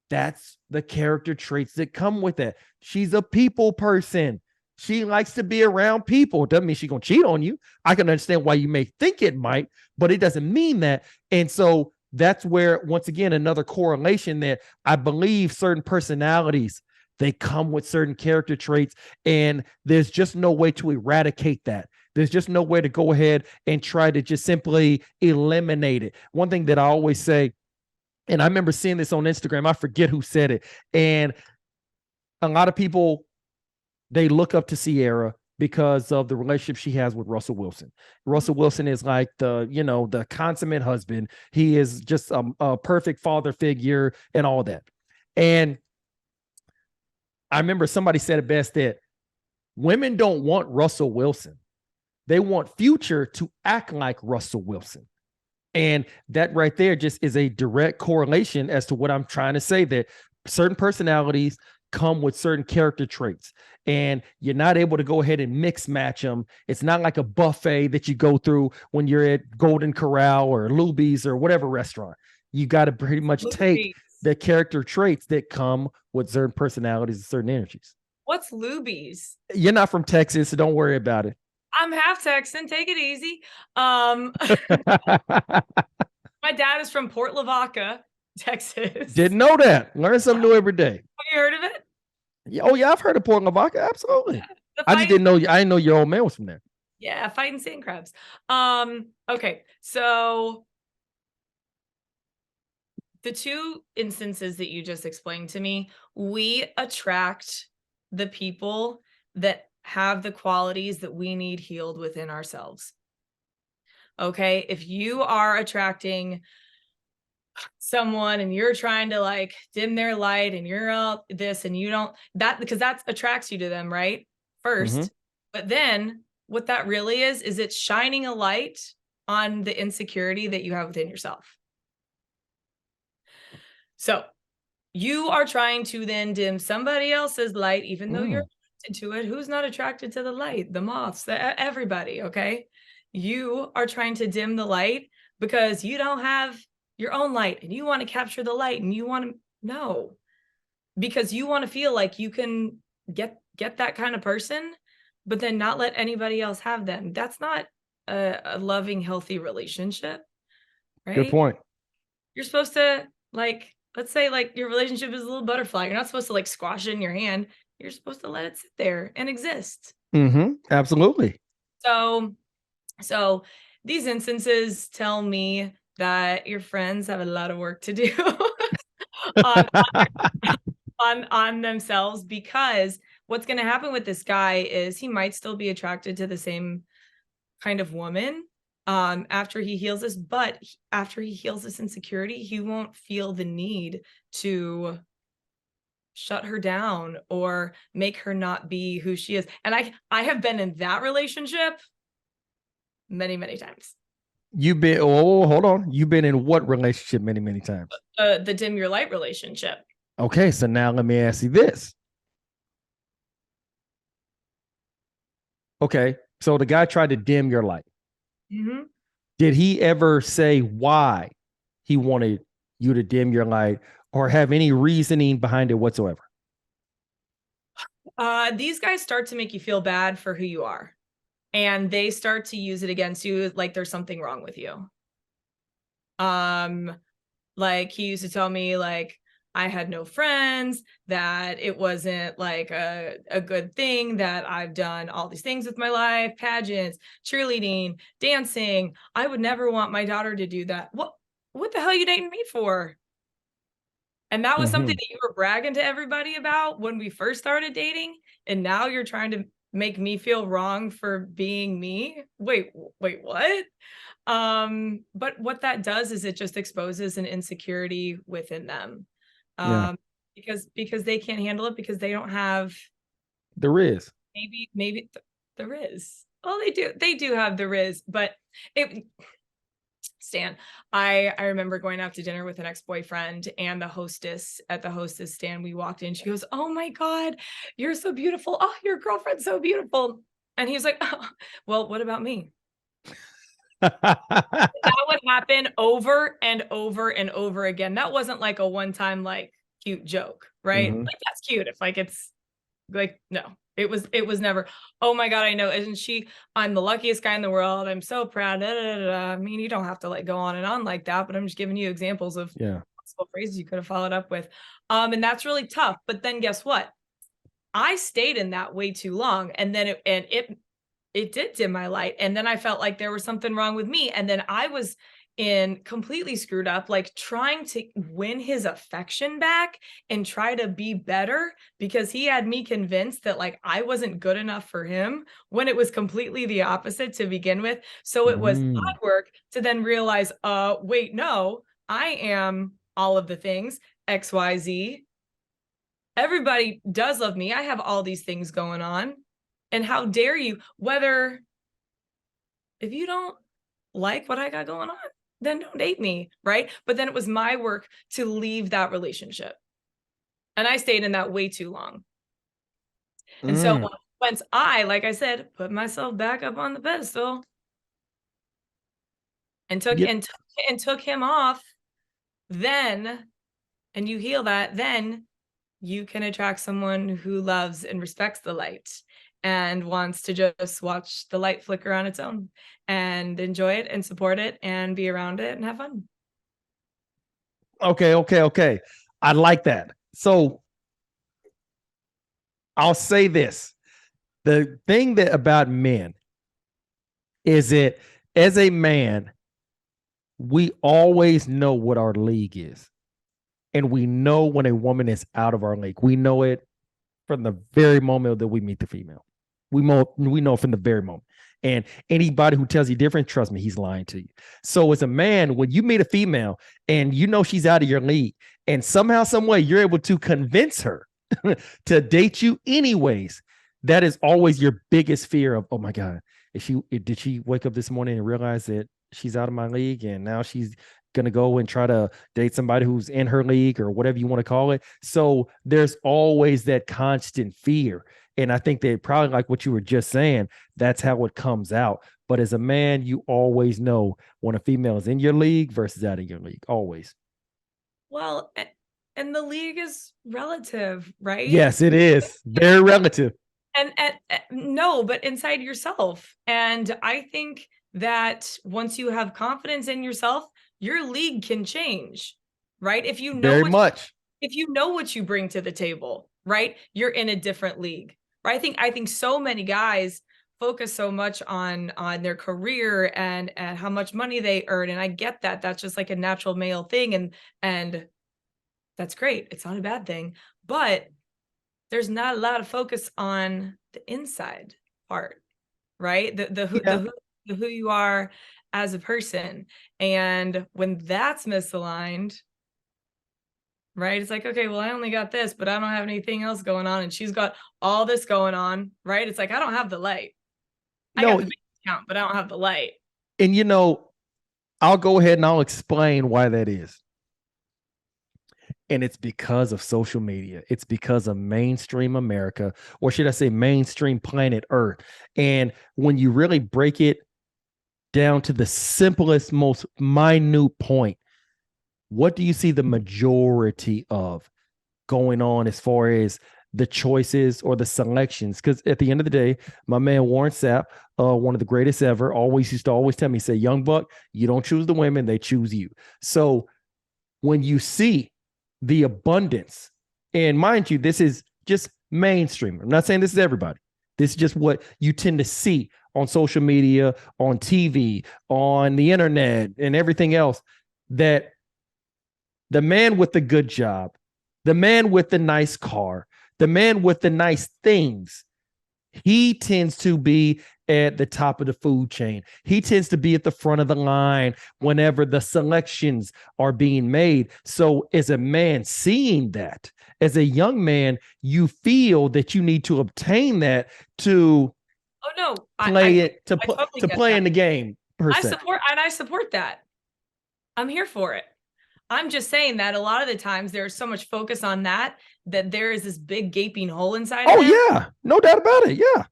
that's the character traits that come with that. She's a people person. She likes to be around people. It doesn't mean she's going to cheat on you. I can understand why you may think it might, but it doesn't mean that. And so that's where, once again, another correlation that I believe certain personalities, they come with certain character traits, and there's just no way to eradicate that. There's just no way to go ahead and try to just simply eliminate it. One thing that I always say, and I remember seeing this on Instagram, I forget who said it, and a lot of people, they look up to Sierra because of the relationship she has with Russell Wilson. Russell Wilson is like the consummate husband. He is just a perfect father figure and all that. And I remember somebody said it best, that women don't want Russell Wilson. They want Future to act like Russell Wilson. And that right there just is a direct correlation as to what I'm trying to say, that certain personalities come with certain character traits, and you're not able to go ahead and mix match them. It's not like a buffet that you go through when you're at Golden Corral or Luby's or whatever restaurant. You got to pretty much take Luby's. the character traits that come with certain personalities and certain energies. What's Luby's? You're not from Texas, so don't worry about it. I'm half Texan. Take it easy. My dad is from Port Lavaca, Texas. Didn't know that. Learn something new every day. Have you heard of it? Yeah, oh yeah, I've heard of Port Lavaca. Absolutely. The I just fight- didn't know. I didn't know your old man was from there. Yeah, fighting sand crabs. Okay, so the two instances that you just explained to me, we attract the people that have the qualities that we need healed within ourselves. Okay, if you are attracting someone and you're trying to like dim their light and you're out this and you don't, that because that attracts you to them, right? First, but then what that really is it's shining a light on the insecurity that you have within yourself. So you are trying to then dim somebody else's light, even though you're attracted to it. Who's not attracted to the light? The moths, everybody. Okay. You are trying to dim the light because you don't have your own light and you want to capture the light and you want to know because you want to feel like you can get that kind of person, but then not let anybody else have them. That's not a loving, healthy relationship, right? Good point. You're supposed to like, let's say like your relationship is a little butterfly. You're not supposed to like squash it in your hand. You're supposed to let it sit there and exist. Absolutely. So these instances tell me that your friends have a lot of work to do on themselves, because what's going to happen with this guy is he might still be attracted to the same kind of woman after he heals this, but after he heals this insecurity, he won't feel the need to shut her down or make her not be who she is. And I have been in that relationship many, many times. You've been, hold on. You've been in what relationship many, many times? The dim your light relationship. Okay, so now let me ask you this. Okay, so the guy tried to dim your light. Did he ever say why he wanted you to dim your light or have any reasoning behind it whatsoever? These guys start to make you feel bad for who you are. And they start to use it against you like there's something wrong with you. Like he used to tell me like I had no friends, that it wasn't like a good thing, that I've done all these things with my life, pageants, cheerleading, dancing. I would never want my daughter to do that. What the hell are you dating me for? And that was something that you were bragging to everybody about when we first started dating. And now you're trying to make me feel wrong for being me. Wait, what? But what that does is it just exposes an insecurity within them. Because they can't handle it, because they don't have the riz. Maybe the riz. Well, they do have the riz, but Stan, I remember going out to dinner with an ex-boyfriend, and the hostess at the hostess stand, we walked in, she goes, "Oh my God, you're so beautiful. Oh, your girlfriend's so beautiful." And he's like, "Oh, well, what about me?" That would happen over and over and over again. That wasn't like a one-time like cute joke, right? Like that's cute if like it's like, no, it was never, "Oh my God, I know, isn't she? I'm the luckiest guy in the world. I'm so proud." Da, da, da, da. I mean, you don't have to like go on and on like that, but I'm just giving you examples of possible phrases you could have followed up with. And that's really tough. But then guess what? I stayed in that way too long, and then it did dim my light. And then I felt like there was something wrong with me. And then I was completely screwed up, like trying to win his affection back and try to be better, because he had me convinced that like I wasn't good enough for him, when it was completely the opposite to begin with. So it was hard work to then realize, wait, no, I am all of the things, XYZ. Everybody does love me. I have all these things going on. And how dare you, if you don't like what I got going on, then don't date me, right? But then it was my work to leave that relationship. And I stayed in that way too long. And so once I, like I said, put myself back up on the pedestal and took him off, then, and you heal that, then you can attract someone who loves and respects the light and wants to just watch the light flicker on its own and enjoy it and support it and be around it and have fun. Okay. I like that. So I'll say this. The thing that about men is that as a man, we always know what our league is. And we know when a woman is out of our league. We know it from the very moment that we meet the female. We know from the very moment. And anybody who tells you different, trust me, he's lying to you. So as a man, when you meet a female and you know she's out of your league, and somehow, some way, you're able to convince her to date you anyways, that is always your biggest fear of, oh my God, did she wake up this morning and realize that she's out of my league and now she's going to go and try to date somebody who's in her league or whatever you want to call it. So there's always that constant fear. And I think that probably like what you were just saying, that's how it comes out. But as a man, you always know when a female is in your league versus out of your league, always. Well, and the league is relative, right? Yes, it is. Very relative. And no, but inside yourself. And I think that once you have confidence in yourself, your league can change, right? If you know very much, if you know what you bring to the table, right, you're in a different league, right? I think so many guys focus so much on their career and how much money they earn, and I get that. That's just like a natural male thing, and that's great. It's not a bad thing, but there's not a lot of focus on the inside part, right? The who you are as a person. And when that's misaligned, right? It's like, okay, well, I only got this, but I don't have anything else going on. And she's got all this going on, right? It's like, I don't have the light. I got the bank account, but I don't have the light. And I'll go ahead and I'll explain why that is. And it's because of social media. It's because of mainstream America, or should I say mainstream planet Earth. And when you really break it down to the simplest, most minute point, what do you see the majority of going on as far as the choices or the selections? Because at the end of the day, my man Warren Sapp, one of the greatest ever, used to always tell me, say, young buck, you don't choose the women, they choose you. So when you see the abundance, and mind you, this is just mainstream. I'm not saying this is everybody. This is just what you tend to see on social media, on TV, on the internet, and everything else, that the man with the good job, the man with the nice car, the man with the nice things, he tends to be at the top of the food chain. He tends to be at the front of the line whenever the selections are being made. So as a man seeing that, as a young man, you feel that you need to obtain that to play in the game. I support that. I'm here for it. I'm just saying that a lot of the times there's so much focus on that there is this big gaping hole inside. Oh yeah, no doubt about it. Yeah.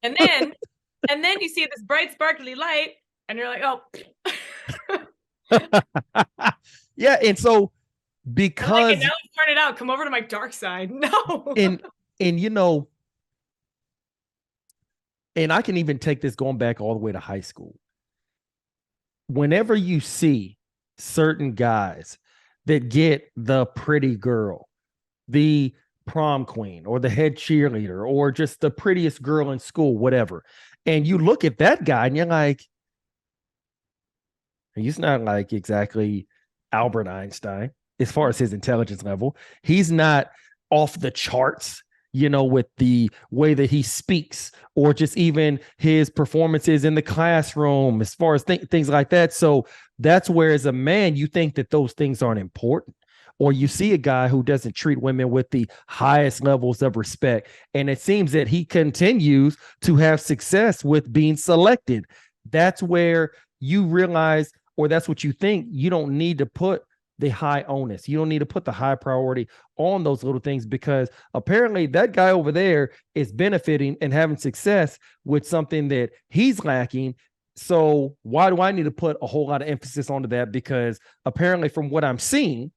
And then you see this bright, sparkly light, and you're like, oh. Yeah, and so because now it's started out, come over to my dark side. No. and and I can even take this going back all the way to high school. Whenever you see certain guys that get the pretty girl, the prom queen, or the head cheerleader, or just the prettiest girl in school, whatever, and you look at that guy and you're like, he's not like exactly Albert Einstein as far as his intelligence level. He's not off the charts, with the way that he speaks, or just even his performances in the classroom, as far as things like that. So that's where, as a man, you think that those things aren't important. Or you see a guy who doesn't treat women with the highest levels of respect, and it seems that he continues to have success with being selected. That's where you realize, or that's what you think, you don't need to put the high onus. You don't need to put the high priority on those little things, because apparently that guy over there is benefiting and having success with something that he's lacking. So why do I need to put a whole lot of emphasis onto that? Because apparently from what I'm seeing,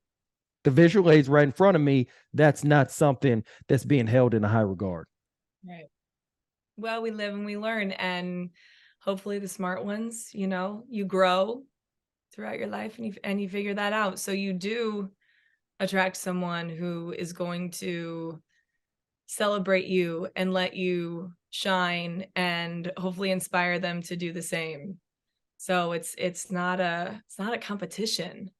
the visual aids right in front of me, that's not something that's being held in a high regard. Right. Well, we live and we learn, and hopefully the smart ones, you grow throughout your life and you figure that out. So you do attract someone who is going to celebrate you and let you shine and hopefully inspire them to do the same. So it's not a competition,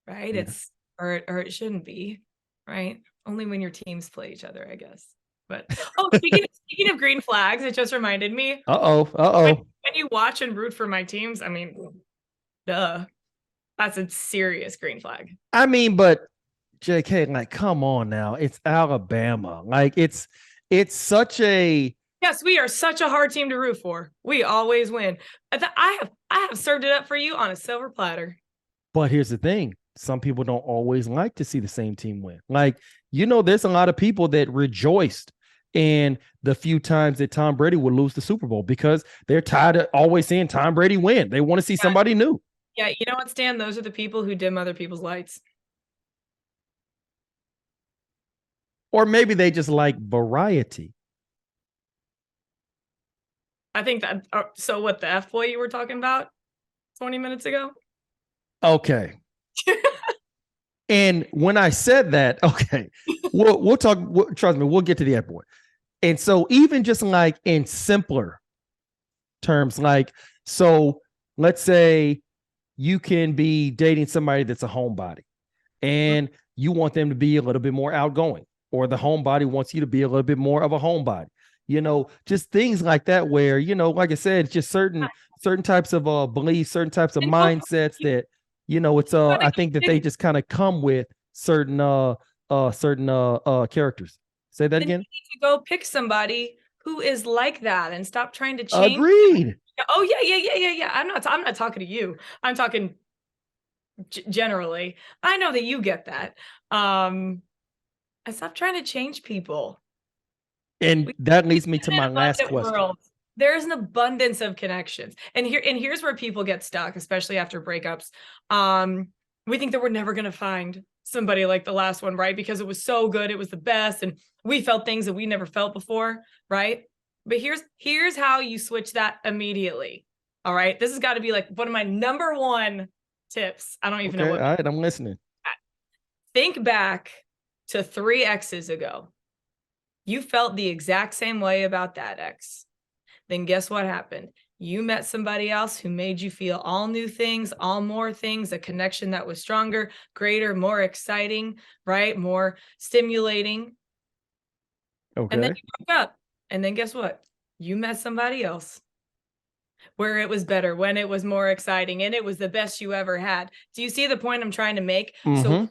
right? Yeah. It's or it shouldn't be, right? Only when your teams play each other, I guess. But speaking of green flags, it just reminded me. When you watch and root for my teams, I mean, duh. That's a serious green flag. I mean, but JK, like, come on now. It's Alabama. Like, it's such a Yes, we are such a hard team to root for. We always win. I have served it up for you on a silver platter. But here's the thing. Some people don't always like to see the same team win. Like, there's a lot of people that rejoiced in the few times that Tom Brady would lose the Super Bowl because they're tired of always seeing Tom Brady win. They want to see somebody new. Yeah, you know what, Stan? Those are the people who dim other people's lights. Or maybe they just like variety. I think that. So what, the F boy you were talking about 20 minutes ago? Okay. And when I said that, okay, we'll talk. Trust me, we'll get to the F boy. And so even just like in simpler terms, like, so let's say you can be dating somebody that's a homebody and you want them to be a little bit more outgoing, or the homebody wants you to be a little bit more of a homebody, just things like that where, like I said, it's just certain types of beliefs, certain types of mindsets that, it's I think that they just kind of come with certain characters. Say that again. You need to go pick somebody who is like that and stop trying to change. Agreed. Oh yeah. I'm not talking to you. I'm talking generally. I know that you get that. And stop trying to change people. And that leads me to my last question. World. There's an abundance of connections. And here's where people get stuck, especially after breakups. We think that we're never going to find somebody like the last one, right? Because it was so good, it was the best, and we felt things that we never felt before, right? But here's how you switch that immediately. All right. This has got to be like one of my number one tips. I don't even know what. All right, I'm listening. Think back to 3 exes ago. You felt the exact same way about that ex. Then guess what happened? You met somebody else who made you feel all new things, all more things, a connection that was stronger, greater, more exciting, right? More stimulating. Okay. And then you broke up. And then guess what? You met somebody else where it was better, when it was more exciting, and it was the best you ever had. Do you see the point I'm trying to make? Mm-hmm. So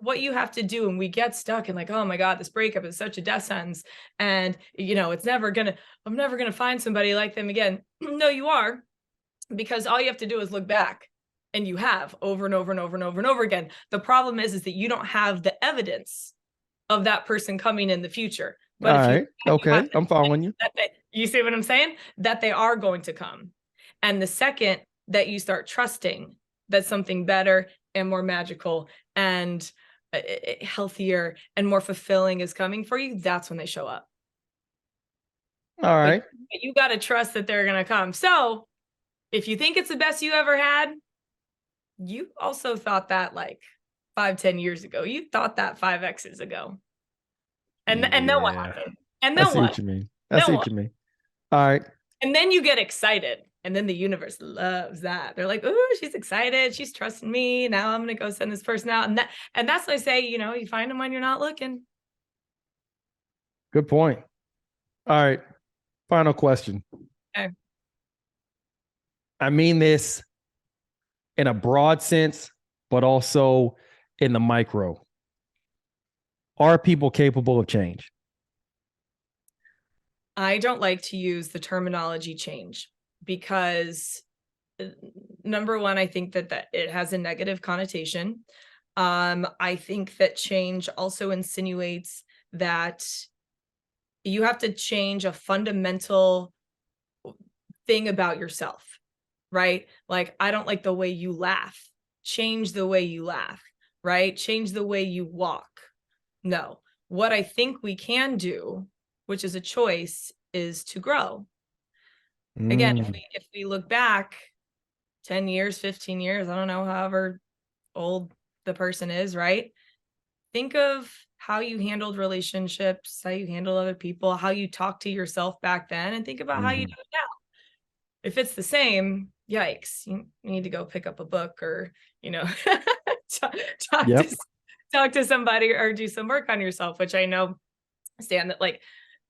what you have to do, and we get stuck and like, oh my God, this breakup is such a death sentence. And I'm never gonna find somebody like them again. No, you are, because all you have to do is look back, and you have over and over and over and over and over again. The problem is that you don't have the evidence of that person coming in the future. But all right. Okay. I'm following you. You see what I'm saying? That they are going to come. And the second that you start trusting that something better and more magical and healthier and more fulfilling is coming for you, that's when they show up. All right. But you got to trust that they're going to come. So if you think it's the best you ever had, you also thought that like 5-10 years ago. You thought that 5 exes ago. And then what happened? And then I see what you mean. I see what you mean. All right. And then you get excited. And then the universe loves that. They're like, oh, she's excited. She's trusting me. Now I'm going to go send this person out. And that's what I say, you find them when you're not looking. Good point. All right. Final question. Okay. I mean this in a broad sense, but also in the micro. Are people capable of change? I don't like to use the terminology change, because number one, I think that it has a negative connotation. I think that change also insinuates that you have to change a fundamental thing about yourself, right? Like, I don't like the way you laugh. Change the way you laugh, right? Change the way you walk. No. What I think we can do, which is a choice, is to grow. Again, if we look back 10 years, 15 years, I don't know, however old the person is, right? Think of how you handled relationships, how you handled other people, how you talked to yourself back then, and think about how you do it now. If it's the same, yikes, you need to go pick up a book or, talk to somebody or do some work on yourself, which I know, Stan,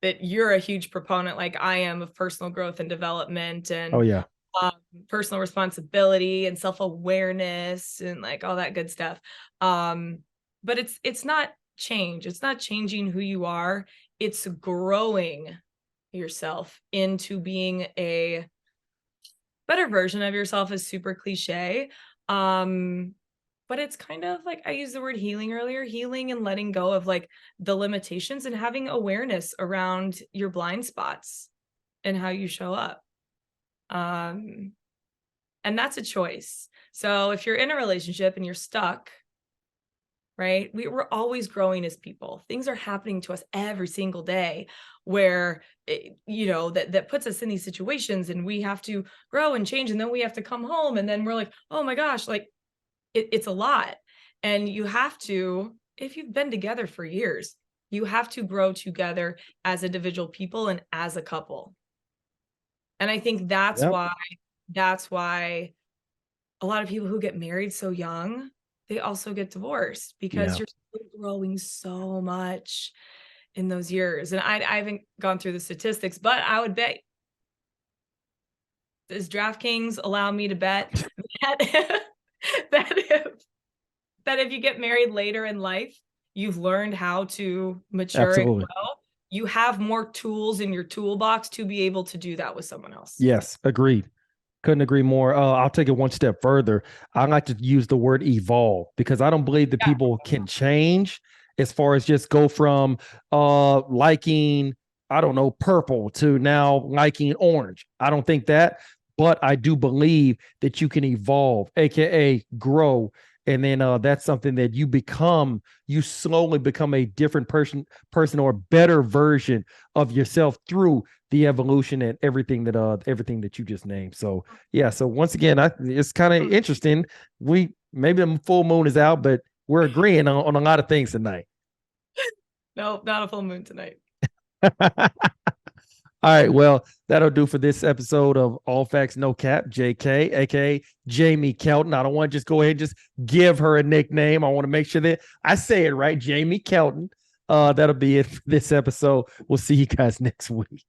that you're a huge proponent, like I am, of personal growth and development and personal responsibility and self-awareness and like all that good stuff. But it's not change. It's not changing who you are. It's growing yourself into being a better version of yourself. Is super cliche. But it's kind of like, I used the word healing earlier, healing and letting go of like the limitations and having awareness around your blind spots and how you show up. And that's a choice. So if you're in a relationship and you're stuck, right? We're always growing as people. Things are happening to us every single day where, that puts us in these situations and we have to grow and change. And then we have to come home and then we're like, oh my gosh, like it's a lot. And you have to, if you've been together for years, you have to grow together as individual people and as a couple. And I think that's why a lot of people who get married so young, they also get divorced because you're still growing so much in those years. And I haven't gone through the statistics, but I would bet, does DraftKings allow me to bet that if you get married later in life, you've learned how to mature and grow, you have more tools in your toolbox to be able to do that with someone else. Yes, agreed. Couldn't agree more. I'll take it one step further. I like to use the word evolve because I don't believe that people can change as far as just go from liking, I don't know, purple to now liking orange. I don't think that, but I do believe that you can evolve, aka grow. And then that's something that you slowly become a different person or a better version of yourself through the evolution and everything that you just named. So yeah. So once again, it's kind of interesting. Maybe the full moon is out, but we're agreeing on a lot of things tonight. No, not a full moon tonight. All right, well, that'll do for this episode of All Facts No Cap. JK, aka Jamie Kelton. I don't want to just go ahead and just give her a nickname. I want to make sure that I say it right, Jamie Kelton. That'll be it for this episode. We'll see you guys next week.